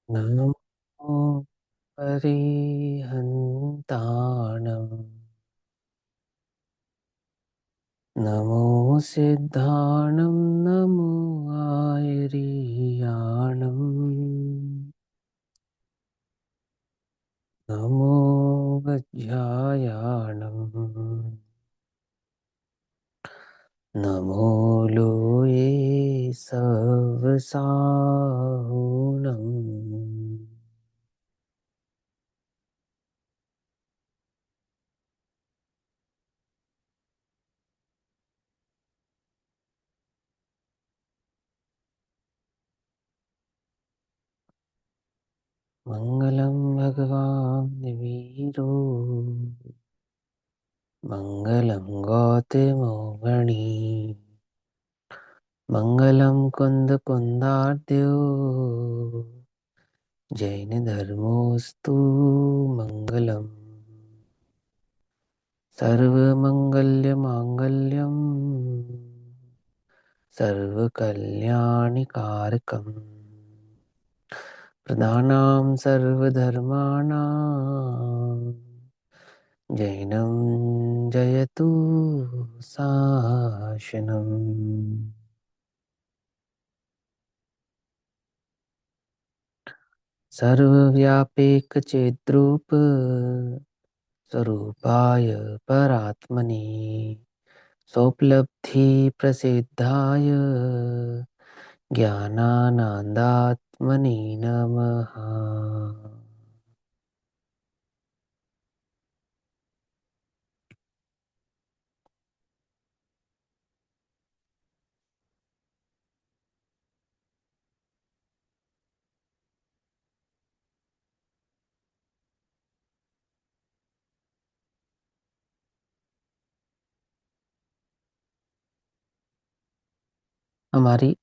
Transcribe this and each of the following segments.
नमो परिहन्ताणं नमो सिद्धाणं नमो आयर्याणं नमो वज्रायाणं नमो लोये सवसाहुणम् मङ्गलं भगवान् वीरो मङ्गलं गौतमोऽगणी मङ्गलं कुन्दकुन्दार्द्यो जैनधर्मोऽस्तु मङ्गलम् सर्वमङ्गल्यमाङ्गल्यं सर्वकल्याणिकारकम् प्रधानां सर्वधर्माणां जैनं जयतु शासनम्। सर्वव्यापेकचेद्रूप स्वरूपाय परात्मने सोपलब्धिप्रसिद्धाय ज्ञानानन्दात्मने नमः। हमारी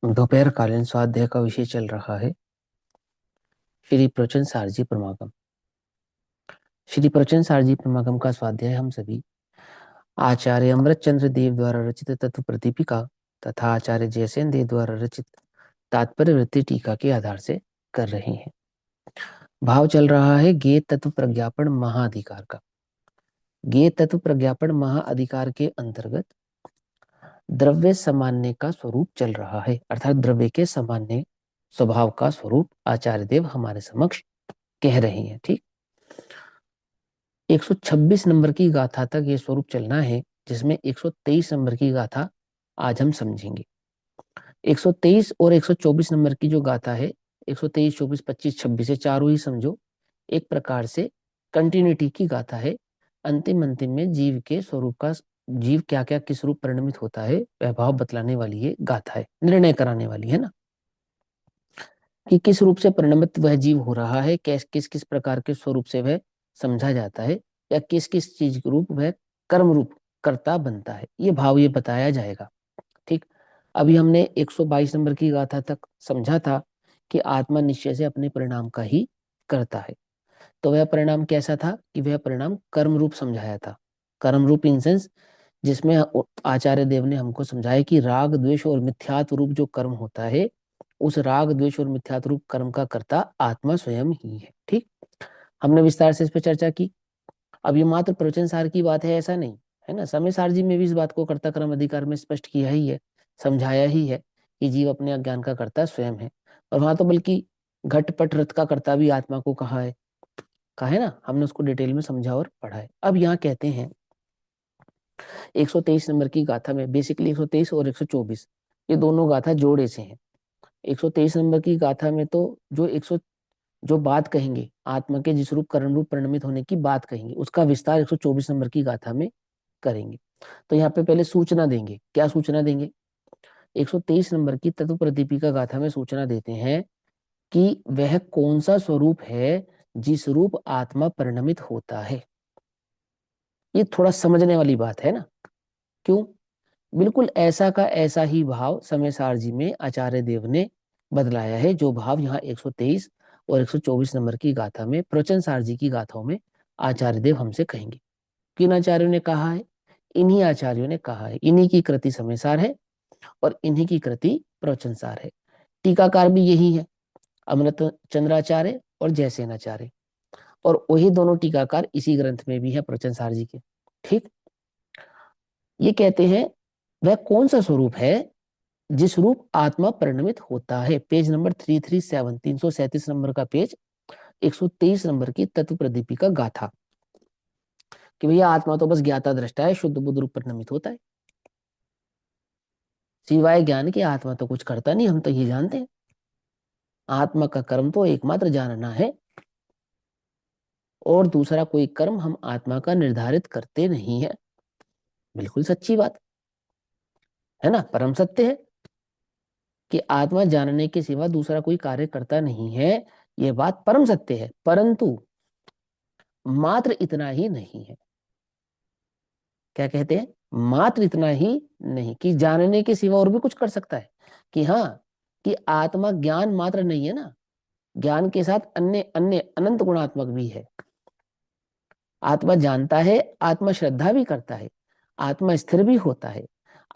दोपहर कालीन स्वाध्याय का विषय चल रहा है श्री प्रवचन सारजी प्रमागम। श्री प्रवचन सारजी प्रमागम का स्वाध्याय हम सभी आचार्य अमृत चंद्र देव द्वारा रचित तत्व प्रदीपिका तथा आचार्य जयसेन देव द्वारा रचित तात्पर्य वृत्ति टीका के आधार से कर रहे हैं। भाव चल रहा है ज्ञेय तत्व प्रज्ञापन महाअधिकार का। ज्ञेय तत्व प्रज्ञापन महाअधिकार के अंतर्गत द्रव्य सामान्य का स्वरूप चल रहा है, अर्थात द्रव्य के सामान्य स्वभाव का स्वरूप आचार्य देव हमारे समक्ष कह रहे हैं। ठीक, 126 नंबर की गाथा तक ये स्वरूप चलना है, जिसमें 123 नंबर की गाथा आज हम समझेंगे। 123 और 124 नंबर की जो गाथा है, 123, 24, 25, 26 से चारों ही समझो एक प्रकार से कंटिन्यूटी की गाथा है। अंतिम अंतिम में जीव के स्वरूप का, जीव क्या क्या किस रूप परिणमित होता है, वह भाव बतलाने वाली ये गाथा है, निर्णय कराने वाली है ना, कि किस रूप से परिणमित वह जीव हो रहा है, किस किस किस प्रकार के स्वरूप से वह समझा जाता है, या किस किस चीज के रूप वह कर्म रूप कर्ता बनता है, ये भाव ये बताया जाएगा। ठीक, अभी हमने 122 नंबर की गाथा तक समझा था कि आत्मा निश्चय से अपने परिणाम का ही करता है। तो वह परिणाम कैसा था कि वह परिणाम कर्म रूप समझाया था। कर्म रूप इन सेंस जिसमें आचार्य देव ने हमको समझाया कि राग द्वेष और मिथ्यात्व रूप जो कर्म होता है, उस राग द्वेष और मिथ्यात्व रूप कर्म का कर्ता आत्मा स्वयं ही है। ठीक, हमने विस्तार से इस पर चर्चा की। अब ये मात्र प्रवचन सार की बात है ऐसा नहीं है ना, समय सार जी में भी इस बात को कर्ता कर्म अधिकार में स्पष्ट किया ही है, समझाया ही है कि जीव अपने अज्ञान का कर्ता स्वयं है। और वहां तो बल्कि घटपट रथ का कर्ता भी आत्मा को कहा है ना, हमने उसको डिटेल में समझा और पढ़ा है। अब यहाँ कहते हैं 123 नंबर की गाथा में, बेसिकली 123 और 124 ये दोनों गाथा जोड़े से हैं। 123 नंबर की गाथा में तो जो बात कहेंगे आत्मा के जिस रूप कर्म रूप परिणमित होने की बात कहेंगे, उसका विस्तार 124 नंबर की गाथा में करेंगे। तो यहाँ पे पहले सूचना देंगे। क्या सूचना देंगे? 123 नंबर की तत्व प्रदीपिका गाथा में सूचना देते हैं कि वह कौन सा स्वरूप है जिस रूप आत्मा परिणमित होता है। ये थोड़ा समझने वाली बात है ना। क्यों? बिल्कुल ऐसा का ऐसा ही भाव समय सार जी में आचार्य देव ने बदलाया है, जो भाव यहाँ 123 और 124 नंबर की गाथा में, प्रवचन सार जी की गाथाओं में आचार्य देव हमसे कहेंगे। किन आचार्यों ने कहा है? इन्हीं आचार्यों ने कहा है। इन्हीं की कृति समय सार है और इन्हीं की कृति प्रवचन सार है। टीकाकार भी यही है। अमृत चंद्राचार्य और जयसेनाचार्य। और वही दोनों टीकाकार इसी ग्रंथ में भी है प्रवचन सार जी के। ठीक। ये कहते हैं वह कौन सा स्वरूप है जिस रूप आत्मा परिणमित होता है। पेज नंबर 337, 337 नंबर का पेज, 123 नंबर की तत्व प्रदीपिका गाथा। कि भैया आत्मा तो बस ज्ञाता दृष्टा है, शुद्ध बुद्ध रूप परिणमित होता है। सिवाय ज्ञान के आत्मा तो कुछ करता नहीं, हम तो ये जानते हैं। आत्मा का कर्म तो एकमात्र जानना है, और दूसरा कोई कर्म हम आत्मा का निर्धारित करते नहीं है। बिल्कुल सच्ची बात है ना, परम सत्य है कि आत्मा जानने के सिवा दूसरा कोई कार्य करता नहीं है। यह बात परम सत्य है, परंतु मात्र इतना ही नहीं है। क्या कहते हैं? मात्र इतना ही नहीं कि जानने के सिवा और भी कुछ कर सकता है। कि हाँ, कि आत्मा ज्ञान मात्र नहीं है ना, ज्ञान के साथ अन्य अन्य अनंत गुणात्मक भी है। आत्मा जानता है, आत्मा श्रद्धा भी करता है, आत्मा स्थिर भी होता है,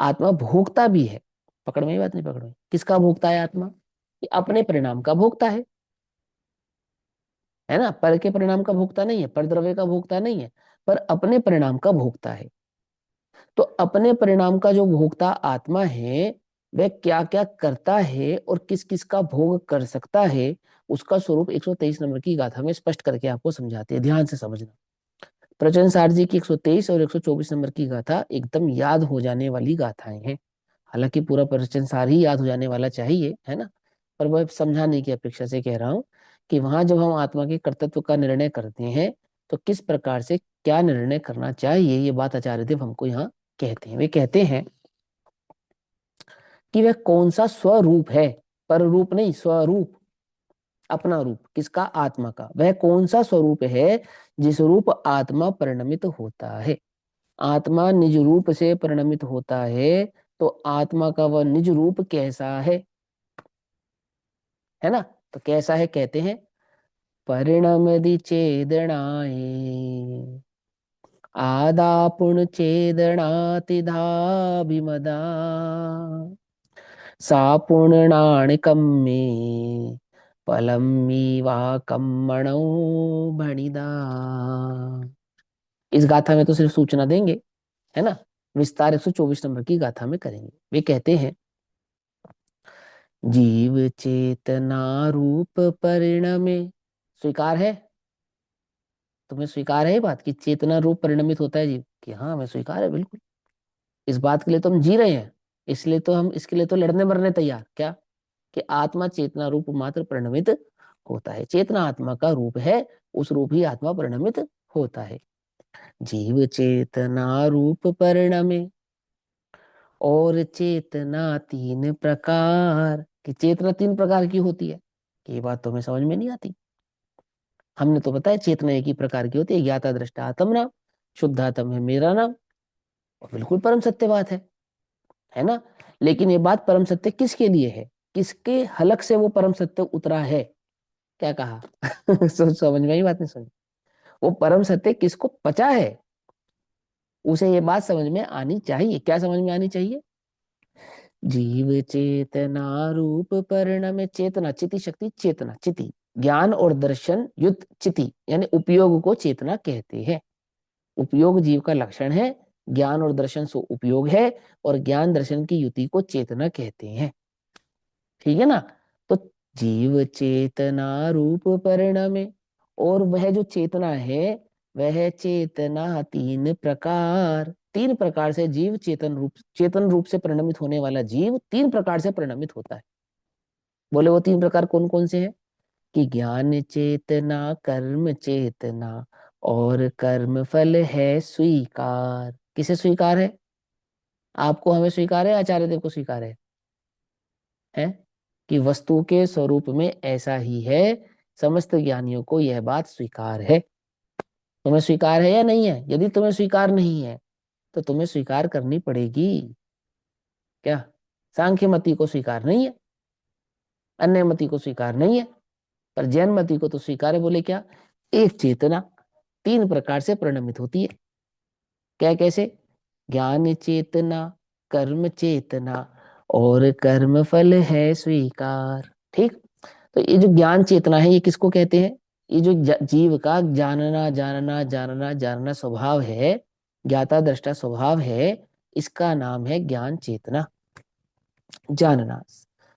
आत्मा भोगता भी है। पकड़ में ही बात नहीं? पकड़ में किसका भोगता है आत्मा? कि अपने परिणाम का भोगता है ना। पर के परिणाम का भोगता नहीं है, पर द्रव्य का भोगता नहीं है, पर अपने परिणाम का भोगता है। तो अपने परिणाम का जो भोक्ता आत्मा है, वह क्या क्या करता है और किस किस का भोग कर सकता है, उसका स्वरूप 123 नंबर की गाथा में स्पष्ट करके आपको समझाते हैं। ध्यान से समझना। प्रचन सार जी की 123 और 124 नंबर की गाथा एकदम याद हो जाने वाली गाथाएं हैं। हालांकि पूरा प्रवचन सार ही याद हो जाने वाला चाहिए, है ना, पर वह समझाने की अपेक्षा से कह रहा हूं कि वहां जब हम आत्मा के कर्तव्य का निर्णय करते हैं, तो किस प्रकार से क्या निर्णय करना चाहिए, ये बात आचार्य देव हमको यहाँ कहते हैं। वे कहते हैं कि वह कौन सा स्वरूप है, पर रूप नहीं, स्वरूप, अपना रूप। किसका? आत्मा का। वह कौन सा स्वरूप है जिस रूप आत्मा परिणमित होता है। आत्मा निज रूप से परिणमित होता है, तो आत्मा का वह निज रूप कैसा है ना? तो कैसा है कहते हैं, परिणमदि चेदनाए आदापुण चेदनातिधाभिमदा सा पूर्णाणिकम में फलमीवाकम मणौ भणिदा। इस गाथा में तो सिर्फ सूचना देंगे, है ना, विस्तार 124 नंबर की गाथा में करेंगे। वे कहते हैं, जीव चेतना रूप परिणमे। स्वीकार है? तुम्हें स्वीकार है ये बात कि चेतना रूप परिणमित होता है जीव? कि हाँ, हमें स्वीकार है, बिल्कुल। इस बात के लिए तो हम जी रहे हैं, इसलिए तो हम इसके लिए तो लड़ने मरने तैयार। क्या? कि आत्मा चेतना रूप मात्र परिणमित होता है। चेतना आत्मा का रूप है, उस रूप ही आत्मा परिणमित होता है। जीव चेतना रूप परिणमे, और चेतना तीन प्रकार। कि चेतना तीन प्रकार की होती है, कि ये बात तो हमें समझ में नहीं आती। हमने तो बताया चेतना एक ही प्रकार की होती है, ज्ञाता दृष्टा आत्म नाम, शुद्धात्म है मेरा नाम। और बिल्कुल परम सत्य बात है ना। लेकिन ये बात परम सत्य किसके लिए है? किसके हलक से वो परम सत्य उतरा है? क्या कहा? समझ में ही बात नहीं? समझ, वो परम सत्य किसको पचा है, उसे ये बात समझ में आनी चाहिए। क्या समझ में आनी चाहिए? जीव चेतना रूप परिणम। चेतना, चिति शक्ति, चेतना चिति, ज्ञान और दर्शन युक्त चिति, यानी उपयोग को चेतना कहते हैं। उपयोग जीव का लक्षण है, ज्ञान और दर्शन सो उपयोग है, और ज्ञान दर्शन की युति को चेतना कहते हैं। ठीक है ना? तो जीव चेतना रूप परिणमे, और वह जो चेतना है, वह चेतना तीन प्रकार, तीन प्रकार से जीव चेतन रूप से परिणमित होने वाला जीव तीन प्रकार से परिणमित होता है। बोले वो तीन प्रकार कौन कौन से हैं? कि ज्ञान चेतना, कर्म चेतना, और कर्म फल है स्वीकार। किसे स्वीकार है? आपको, हमें स्वीकार है, आचार्य देव को स्वीकार है कि वस्तु के स्वरूप में ऐसा ही है। समस्त ज्ञानियों को यह बात स्वीकार है। तुम्हें स्वीकार है या नहीं है? यदि तुम्हें स्वीकार नहीं है, तो तुम्हें स्वीकार करनी पड़ेगी। क्या? सांख्य मति को स्वीकार नहीं है, अन्य मति को स्वीकार नहीं है, पर जैन मति को तो स्वीकार है। बोले क्या? एक चेतना तीन प्रकार से परिणमित होती है। क्या? कैसे? ज्ञान चेतना, कर्म चेतना, और कर्म फल है स्वीकार। ठीक। तो ये जो ज्ञान चेतना है ये किसको कहते हैं? ये जो जीव का जानना जानना जानना जानना स्वभाव है, ज्ञाता दृष्टा स्वभाव है, इसका नाम है ज्ञान चेतना। जानना,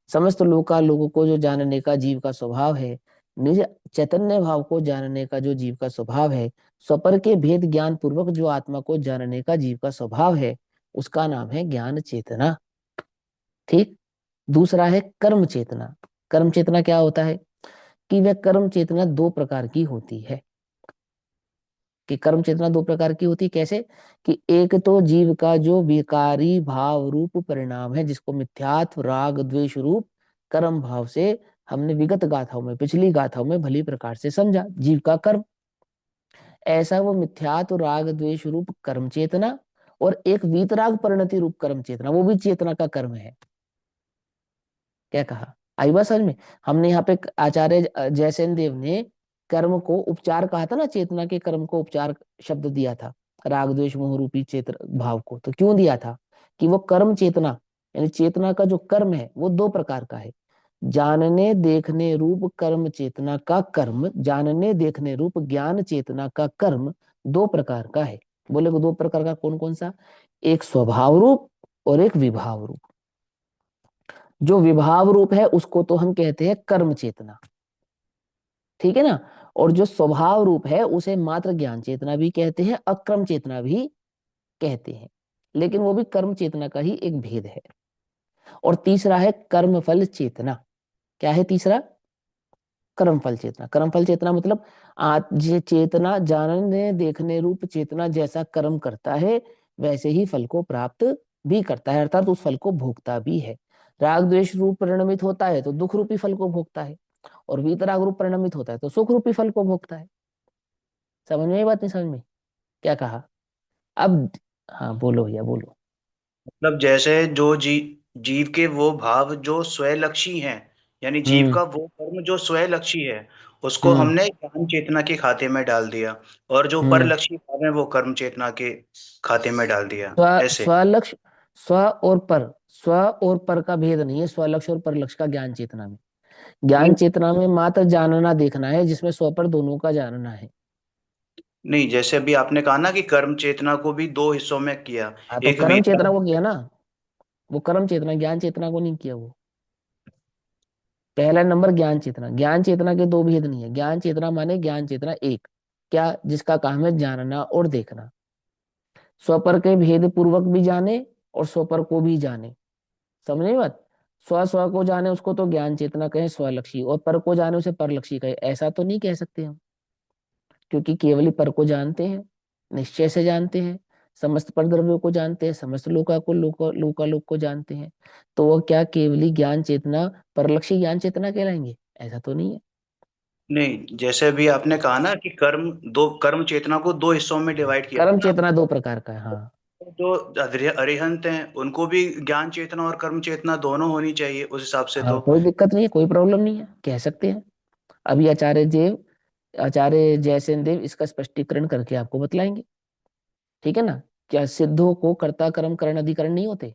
समस्त लोगों को जो जानने का जीव का स्वभाव है, निज चैतन्य भाव को जानने का जो जीव का स्वभाव है, स्वपर के भेद ज्ञान पूर्वक जो आत्मा को जानने का जीव का स्वभाव है, उसका नाम है ज्ञान चेतना। ठीक। दूसरा है कर्म चेतना। कर्म चेतना क्या होता है? कि वह कर्म चेतना दो प्रकार की होती है। कि कर्म चेतना दो प्रकार की होती है कैसे? कि एक तो जीव का जो विकारी भाव रूप परिणाम है, जिसको मिथ्यात्व राग द्वेष रूप कर्म भाव से हमने विगत गाथाओं में, पिछली गाथाओं में भली प्रकार से समझा, जीव का कर्म। ऐसा वो मिथ्यात्व राग द्वेष रूप कर्म चेतना, और एक वीतराग परिणति रूप कर्म चेतना, वो भी चेतना का कर्म है। क्या कहा? आई बात समझ में? हमने यहाँ पे आचार्य जयसेन देव ने कर्म को उपचार कहा था ना, चेतना के कर्म को उपचार शब्द दिया था, राग द्वेष मोह रूपी चेत भाव को। तो क्यों दिया था? कि वो कर्म चेतना, यानी चेतना का जो कर्म है वो दो प्रकार का है। जानने देखने रूप कर्म चेतना का कर्म, जानने देखने रूप ज्ञान चेतना का कर्म दो प्रकार का है। बोले को दो प्रकार का कौन कौन सा? एक स्वभाव रूप और एक विभाव रूप। जो विभाव रूप है उसको तो हम कहते हैं कर्म चेतना, ठीक है ना। और जो स्वभाव रूप है उसे मात्र ज्ञान चेतना भी कहते हैं, अक्रम चेतना भी कहते हैं, लेकिन वो भी कर्म चेतना का ही एक भेद है। और तीसरा है कर्म फल चेतना। क्या है तीसरा? कर्म फल चेतना। कर्म फल चेतना मतलब आज ये चेतना जानने देखने रूप चेतना जैसा कर्म करता है, वैसे ही फल को प्राप्त भी करता है, अर्थात उस फल को भोगता भी है। राग द्वेष रूप परिणमित होता है तो दुख रूपी फल को भोगता है, और वीतराग रूप परिणमित होता है तो सुख रूपी फल को भोगता है। समझ में? ये बात नहीं समझ में? क्या कहा अब? हाँ बोलो भैया बोलो। मतलब जैसे जो जीव के वो भाव जो स्वलक्षी हैं, यानी जीव हम्म। का वो कर्म जो स्वलक्षी है, उसको हम्म। हमने ज्ञान चेतना के खाते में डाल दिया, और जो हम्म। परलक्षी भाव है वो कर्म चेतना के खाते में डाल दिया, ऐसे। स्वलक्ष्य, स्व और पर, स्व और पर का भेद नहीं है स्व लक्ष्य और पर लक्ष्य का ज्ञान चेतना में। ज्ञान नहीं, चेतना में मात्र जानना देखना है, जिसमें स्व पर दोनों का जानना है। नहीं, जैसे अभी आपने कहा ना कि कर्म चेतना को भी दो हिस्सों में किया। हाँ तो एक कर्म चेतना वीतराग। को किया ना, वो कर्म चेतना, ज्ञान चेतना को नहीं किया वो। पहला नंबर ज्ञान चेतना। ज्ञान चेतना के दो भेद नहीं है। ज्ञान चेतना माने ज्ञान चेतना एक, क्या? जिसका काम है जानना और देखना, स्वपर के भेद पूर्वक भी जाने और स्वपर को भी जाने। समझे बात? स्व स्व को जाने उसको तो ज्ञान चेतना कहे स्वलक्षी, और पर को जाने उसे परलक्षी कहे। ऐसा तो नहीं कह सकते हम, क्योंकि केवल ही पर को जानते हैं, निश्चय से जानते हैं, समस्त पर द्रव्यों को जानते हैं, समस्त लोक को जानते हैं। तो वो क्या केवली ज्ञान चेतना परलक्षी ज्ञान चेतना कहलाएंगे? ऐसा तो नहीं है। नहीं, जैसे अभी आपने कहा ना कि कर्म चेतना को दो हिस्सों में डिवाइड किया कर्म था ना। चेतना दो प्रकार का है, हाँ। जो अरिहंत हैं उनको भी ज्ञान चेतना और कर्म चेतना दोनों होनी चाहिए उस हिसाब से हाँ तो। कोई दिक्कत नहीं है, कोई प्रॉब्लम नहीं है, कह सकते हैं। अभी आचार्य जयसेन देव इसका स्पष्टीकरण करके आपको बतलाएंगे। ठीक है ना। क्या सिद्धों को कर्ता कर्म करण अधिकरण नहीं होते?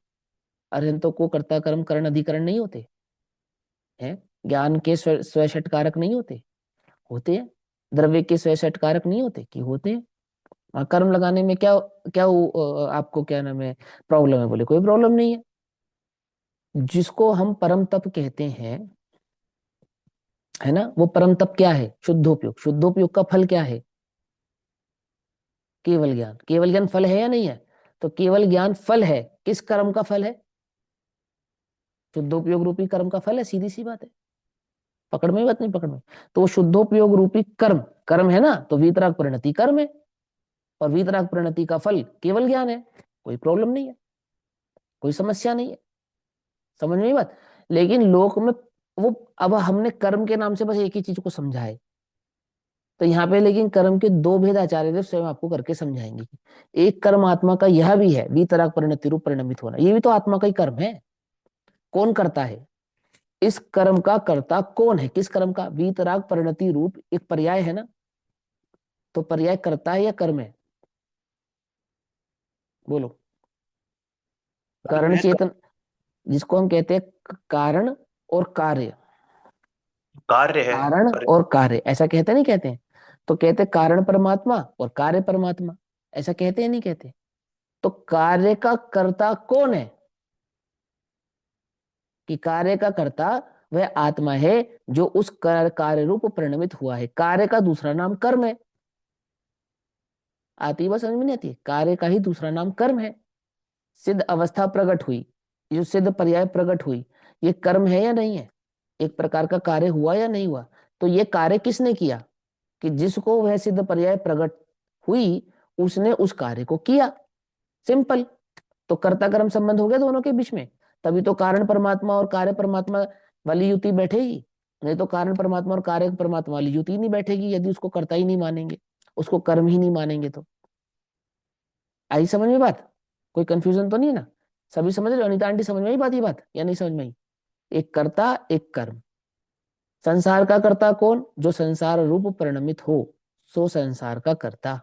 अरिहंतों को कर्ता कर्म करण अधिकरण नहीं होते हैं? ज्ञान के स्वषटकारक नहीं होते? होते हैं। द्रव्य के स्वषटकारक नहीं होते कि होते हैं? कर्म लगाने में क्या क्या आपको क्या नाम है, प्रॉब्लम है? बोले कोई प्रॉब्लम नहीं है। जिसको हम परम तप कहते हैं, है ना, वो परम तप क्या है? शुद्धोपयोग। शुद्धोपयोग का फल क्या है? केवल ज्ञान। केवल ज्ञान फल है या नहीं है? तो केवल ज्ञान फल है, किस कर्म का फल है? शुद्धोपयोग रूपी कर्म का फल है, सीधी सी बात है। पकड़ में बात नहीं? पकड़ में। तो वो शुद्धोपयोग रूपी कर्म, कर्म है ना, तो वीतराग परिणति कर्म है, और वीतराग परिणति का फल केवल ज्ञान है। कोई प्रॉब्लम नहीं है, कोई समस्या नहीं है। समझ में आई बात? लेकिन लोक में वो, अब हमने कर्म के नाम से बस एक ही चीज को समझा है। तो यहाँ पे लेकिन कर्म के दो भेद आचार्य देव स्वयं आपको करके समझाएंगे। एक कर्म आत्मा का यह भी है, वितराग परिणति रूप परिणमित होना, ये भी तो आत्मा का ही कर्म है। कौन करता है? इस कर्म का कर्ता कौन है? किस कर्म का? वीतराग परिणति रूप एक पर्याय है ना। तो पर्याय कर्ता है या कर्म है? बोलो। कर्म कारण है। चेतन, जिसको हम कहते हैं कारण और कार्य, कार्य है। कारण पर और कार्य, ऐसा कहते नहीं कहते हैं? तो कहते कारण परमात्मा और कार्य परमात्मा, ऐसा कहते हैं नहीं कहते? तो कार्य का कर्ता कौन है? कि कार्य का कर्ता वह आत्मा है जो उस कार्य रूप परिणमित हुआ है। कार्य का दूसरा नाम कर्म है। आती बात समझ में नहीं आती है? कार्य का ही दूसरा नाम कर्म है। सिद्ध अवस्था प्रकट हुई, ये जो सिद्ध पर्याय प्रकट हुई, ये कर्म है या नहीं है? एक प्रकार का कार्य हुआ या नहीं हुआ? तो ये कार्य किसने किया? कि जिसको वह सिद्ध पर्याय प्रकट हुई, उसने उस कार्य को किया। सिंपल। तो कर्ता कर्म संबंध हो गया दोनों के बीच में। तभी तो कारण परमात्मा और कार्य परमात्मा वाली युति बैठेगी। नहीं तो कारण परमात्मा और कार्य परमात्मा वाली युति नहीं बैठेगी, यदि उसको कर्ता ही नहीं मानेंगे, उसको कर्म ही नहीं मानेंगे तो। आई समझ में बात? कोई कंफ्यूजन तो नहीं है ना? सभी समझ रहे हो? अनिता आंटी समझ में आई बात, ये बात या नहीं समझ में आई? एक कर्ता एक कर्म। संसार का कर्ता कौन? जो संसार रूप परिणमित हो, सो संसार का कर्ता।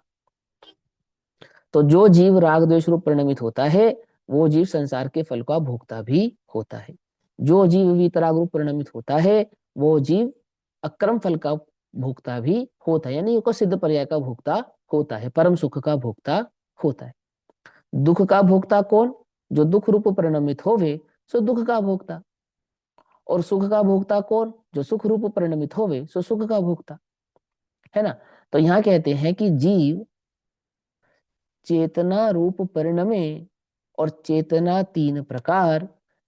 तो जो जीव राग द्वेष रूप परिणमित होता है, वो जीव संसार के फल का भोगता भी होता है। जो जीव वीतराग रूप परिणमित होता है, वो जीव अक्रम फल का भोगता भी होता है, यानी उसको सिद्ध पर्याय का भोगता होता है, परम सुख का भोगता होता है। दुख का भोगता कौन? जो दुख रूप परिणमित होवे, सो दुख का भोगता। और सुख का भोगता कौन? जो सुख रूप परिणमित होवे, सो सुख का भोगता। है ना? तो यहाँ कहते हैं कि जीव चेतना रूप परिणमे, और चेतना तीन प्रकार,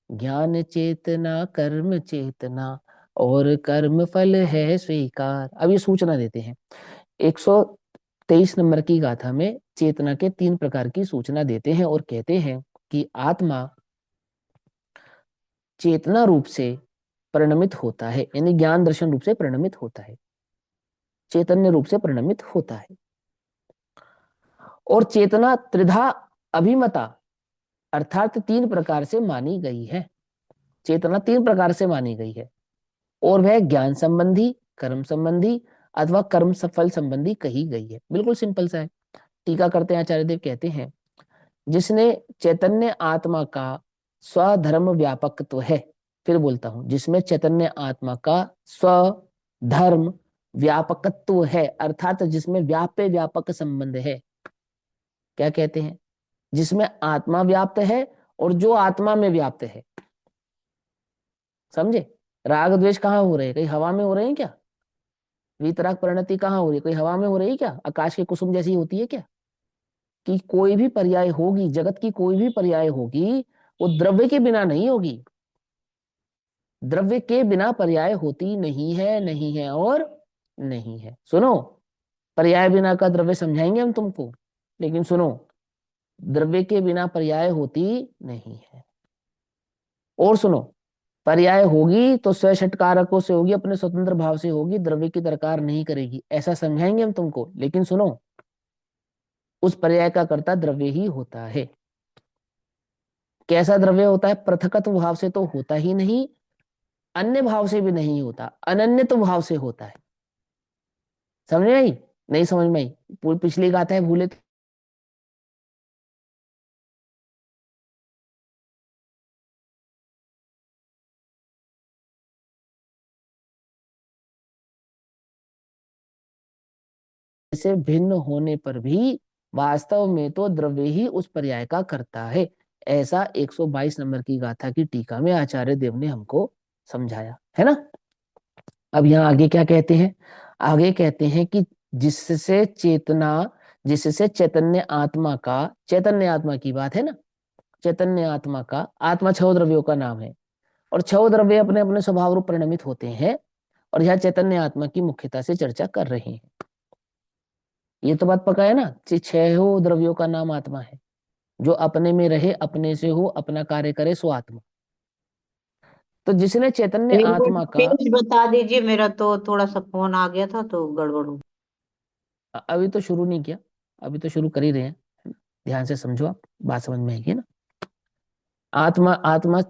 ज्ञान चेतना, कर्म चेतना, और कर्म फल है स्वीकार। अब ये सूचना देते हैं 123 नंबर की गाथा में, चेतना के तीन प्रकार की सूचना देते हैं और कहते हैं कि आत्मा चेतना रूप से परिणमित होता है, यानी ज्ञान दर्शन रूप से परिणमित होता है, चैतन्य रूप से परिणमित होता है। और चेतना त्रिधा अभिमता, अर्थात तीन प्रकार से मानी गई है। चेतना तीन प्रकार से मानी गई है, और वह ज्ञान संबंधी, कर्म संबंधी, अथवा कर्म सफल संबंधी कही गई है। बिल्कुल सिंपल सा है। टीका करते हैं आचार्य देव, कहते हैं जिसने चैतन्य आत्मा का स्वधर्म व्यापकत्व है। फिर बोलता हूं, जिसमें चैतन्य आत्मा का स्वधर्म व्यापकत्व है, अर्थात जिसमें व्याप्य व्यापक संबंध है। क्या कहते हैं? जिसमें आत्मा व्याप्त है और जो आत्मा में व्याप्त है। समझे? राग द्वेष कहाँ हो रहे हैं? कहीं हवा में हो रहे हैं क्या? वीतराग परिणति कहाँ हो रही है? कोई हवा में हो रही है क्या? आकाश के कुसुम जैसी होती है क्या? कि कोई भी पर्याय होगी, जगत की कोई भी पर्याय होगी, वो द्रव्य के बिना नहीं होगी। द्रव्य के बिना पर्याय होती नहीं है, नहीं है और नहीं है। सुनो, पर्याय बिना का द्रव्य समझाएंगे हम तुमको, लेकिन सुनो, द्रव्य के बिना पर्याय होती नहीं है। और सुनो, पर्याय होगी तो स्वषटकारकों से होगी, अपने स्वतंत्र भाव से होगी, द्रव्य की दरकार नहीं करेगी, ऐसा समझाएंगे हम तुमको। लेकिन सुनो, उस पर्याय का कर्ता द्रव्य ही होता है। कैसा द्रव्य होता है? पृथकत्व भाव से तो होता ही नहीं, अन्य भाव से भी नहीं होता, अनन्य तो भाव से होता है। समझ में आई? नहीं समझ में आई? पिछली गाथा है भूले तो से भिन्न होने पर भी वास्तव में तो द्रव्य ही उस पर्याय का करता है। ऐसा 122 नंबर की गाथा की टीका में आचार्य देव ने हमको समझाया है ना। अब यहाँ आगे क्या कहते हैं? आगे कहते हैं कि जिससे चेतना, जिससे चैतन्य आत्मा का, चैतन्य आत्मा की बात है ना, चैतन्य आत्मा का, आत्मा छह द्रव्यों का नाम है, और छह द्रव्य अपने अपने स्वभाव रूप परिणमित होते हैं, और यह चैतन्य आत्मा की मुख्यता से चर्चा कर रहे हैं। ये तो बात पका है ना, छह द्रव्यों का नाम आत्मा है, जो अपने में रहे, अपने से हो, अपना कार्य करे, सो आत्मा। तो जिसने चैतन्य एक बार आत्मा का, फिर बता दीजिए, मेरा तो थोड़ा सा फोन आ गया था तो गड़बड़ हो। अभी तो शुरू नहीं किया, अभी तो शुरू कर ही रहे हैं, ध्यान से समझो, आप बात समझ में आएगी ना। आत्मा, आत्मा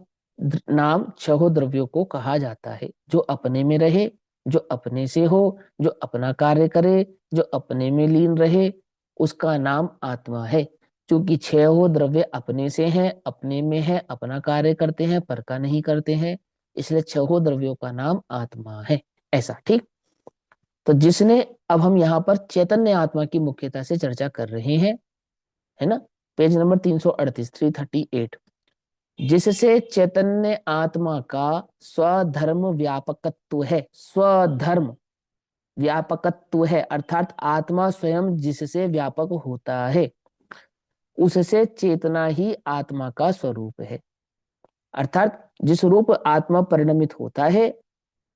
नाम छह द्रव्यों को कहा जाता है, जो अपने में रहे, जो अपने से हो, जो अपना कार्य करे, जो अपने में लीन रहे, उसका नाम आत्मा है। क्योंकि छह द्रव्य अपने से हैं, अपने में है, अपना कार्य करते हैं, पर का नहीं करते हैं, इसलिए छह द्रव्यों का नाम आत्मा है। ऐसा, ठीक। तो जिसने, अब हम यहाँ पर चैतन्य आत्मा की मुख्यता से चर्चा कर रहे हैं, है ना। Page number 338, 338। जिससे चैतन्य आत्मा का स्वधर्म व्यापकत्व है, स्वधर्म व्यापकत्व है, अर्थात आत्मा स्वयं जिससे व्यापक होता है, उससे चेतना ही आत्मा का स्वरूप है। अर्थात जिस रूप आत्मा परिणमित होता है,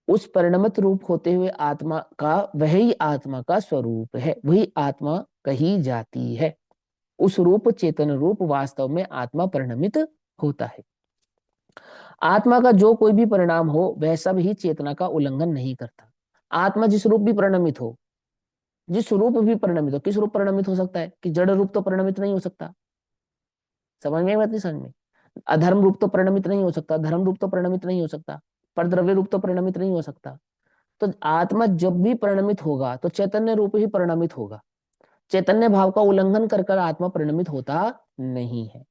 उस परिणमित रूप होते हुए आत्मा का, वही आत्मा का स्वरूप है, वही आत्मा कही जाती है। उस रूप चेतन रूप वास्तव में आत्मा परिणमित होता है। आत्मा का जो कोई भी परिणाम हो वह सब ही चेतना का उल्लंघन नहीं करता। आत्मा जिस रूप भी परिणमित हो, जिस रूप भी परिणमित हो, किस रूप परिणमित हो सकता है कि जड़ रूप तो परिणमित नहीं हो सकता। समझ में बात नहीं, समझ में। अधर्म रूप तो परिणमित नहीं हो सकता, धर्म रूप तो परिणमित नहीं हो सकता, पर द्रव्य रूप तो परिणमित नहीं हो सकता। तो आत्मा जब भी परिणमित होगा तो चैतन्य रूप ही परिणमित होगा। चैतन्य भाव का उल्लंघन कर कर आत्मा परिणमित होता नहीं है।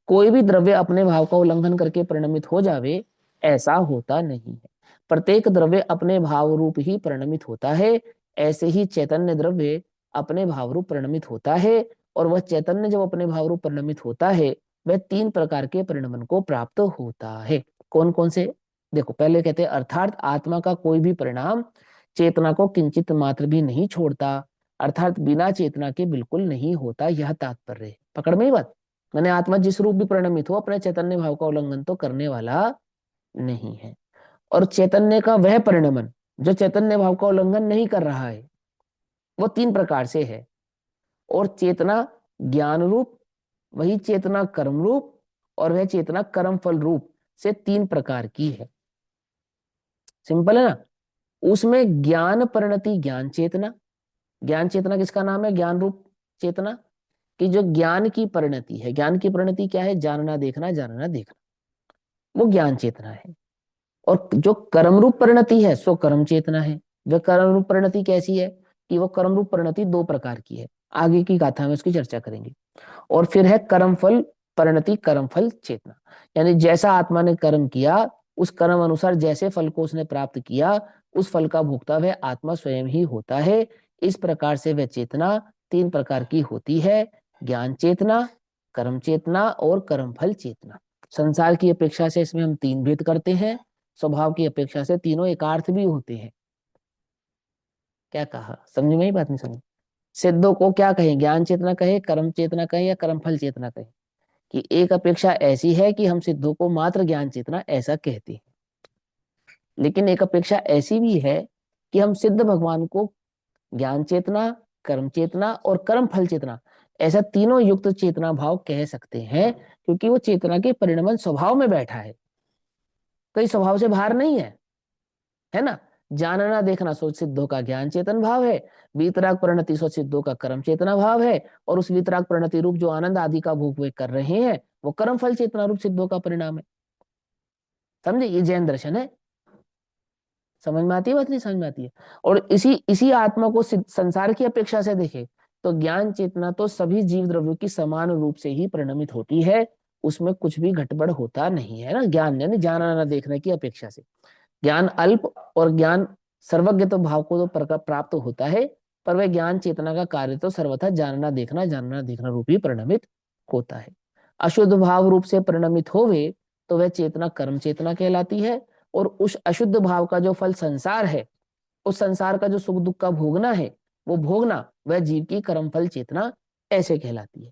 कोई भी द्रव्य अपने भाव का उल्लंघन करके परिणमित हो जावे, ऐसा होता नहीं है। प्रत्येक द्रव्य अपने भाव रूप ही परिणमित होता है। ऐसे ही चैतन्य द्रव्य अपने भाव रूप परिणमित होता है। और वह चैतन्य जब अपने भाव रूप परिणमित होता है, वह तीन प्रकार के परिणमन को प्राप्त होता है। कौन कौन से? देखो, पहले कहते हैं अर्थात आत्मा का कोई भी परिणाम चेतना को किंचित मात्र भी नहीं छोड़ता, अर्थात बिना चेतना के बिल्कुल नहीं होता, यह तात्पर्य है। पकड़ में ही बात। मैंने आत्मा जिस रूप भी परिणमित हो, अपने चैतन्य भाव का उल्लंघन तो करने वाला नहीं है। और चैतन्य का वह परिणमन जो चैतन्य भाव का उल्लंघन नहीं कर रहा है, वो तीन प्रकार से है। और चेतना ज्ञान रूप, वही चेतना कर्म रूप, और वह चेतना कर्म फल रूप से तीन प्रकार की है। सिंपल है ना। उसमें ज्ञान परिणति ज्ञान चेतना, ज्ञान चेतना किसका नाम है? ज्ञान रूप चेतना, कि जो ज्ञान की परिणति है। ज्ञान की परिणति क्या है? जानना देखना, जानना देखना, वो ज्ञान चेतना है। और जो कर्म रूप परिणति है सो कर्म चेतना है। वह कर्म रूप परिणति कैसी है? कि वो कर्म रूप परिणति दो प्रकार की है, आगे की गाथा में उसकी चर्चा करेंगे। और फिर है कर्म फल परिणति, कर्म फल चेतना, यानी जैसा आत्मा ने कर्म किया, उस कर्म अनुसार जैसे फल को उसने प्राप्त किया, उस फल का भोक्ता वह आत्मा स्वयं ही होता है। इस प्रकार से वह चेतना तीन प्रकार की होती है: ज्ञान चेतना, कर्म चेतना और कर्म फल चेतना। संसार की अपेक्षा से इसमें हम तीन भेद करते हैं, स्वभाव की अपेक्षा से तीनों एकार्थ भी होते हैं। क्या कहा? समझ में ही बात नहीं समझ? सिद्धों को क्या कहें? ज्ञान चेतना कहे, कर्म चेतना कहे, या कर्म फल चेतना कहे? कि एक अपेक्षा ऐसी है कि हम सिद्धों को मात्र ज्ञान चेतना ऐसा कहते हैं, लेकिन एक अपेक्षा ऐसी भी है कि हम सिद्ध भगवान को ज्ञान चेतना, कर्म चेतना और कर्म फल चेतना, ऐसा तीनों युक्त चेतना भाव कह सकते हैं, क्योंकि वो चेतना के परिणमन स्वभाव में बैठा है, कई स्वभाव से बाहर नहीं है ना। जानना देखना सो सिद्धों का ज्ञान चेतन भाव है, वीतराग परिणति सो सिद्धों का कर्म चेतना भाव है, और उस वीतराग परिणति रूप जो आनंद आदि का भोग वे कर रहे हैं, वो कर्म फल चेतना रूप सिद्धों का परिणाम है। समझे? ये जैन दर्शन है। समझ में आती है बात? नहीं समझ में आती है? और इसी इसी आत्मा को संसार की अपेक्षा से देखे तो ज्ञान चेतना तो सभी जीव द्रव्यों की समान रूप से ही परिणमित होती है, उसमें कुछ भी घटबड़ होता नहीं है ना। ज्ञान यानी जानना ना देखने की अपेक्षा से ज्ञान अल्प और ज्ञान सर्वज्ञ तो भाव को तो प्राप्त होता है, पर वह ज्ञान चेतना का कार्य तो सर्वथा जानना देखना, जानना देखना रूप ही परिणमित होता है। अशुद्ध भाव रूप से परिणमित होवे तो वह चेतना कर्म चेतना कहलाती है, और उस अशुद्ध भाव का जो फल संसार है, उस संसार का जो सुख दुख का भोगना है, वो भोगना वह जीव की कर्म फल चेतना ऐसे कहलाती है।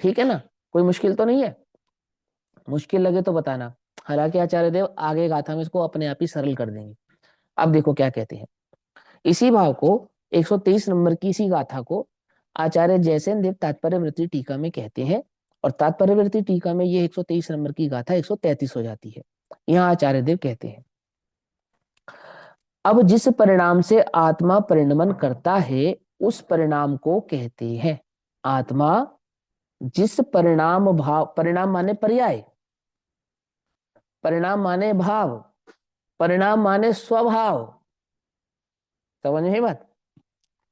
ठीक है ना? कोई मुश्किल तो नहीं है? मुश्किल लगे तो बताना, हालांकि आचार्य देव आगे गाथा में इसको अपने आप ही सरल कर देंगे। अब देखो क्या कहते हैं। इसी भाव को 123 नंबर की इसी गाथा को आचार्य जयसेन देव तात्पर्यवृत्ति टीका में कहते हैं, और तात्पर्यवृत्ति टीका में ये 123 नंबर की गाथा 133 हो जाती है। यहाँ आचार्य देव कहते हैं, अब जिस परिणाम से आत्मा परिणमन करता है उस परिणाम को कहते हैं। आत्मा जिस परिणाम भाव, परिणाम माने पर्याय, परिणाम माने भाव, परिणाम माने स्वभाव। समझ में बात?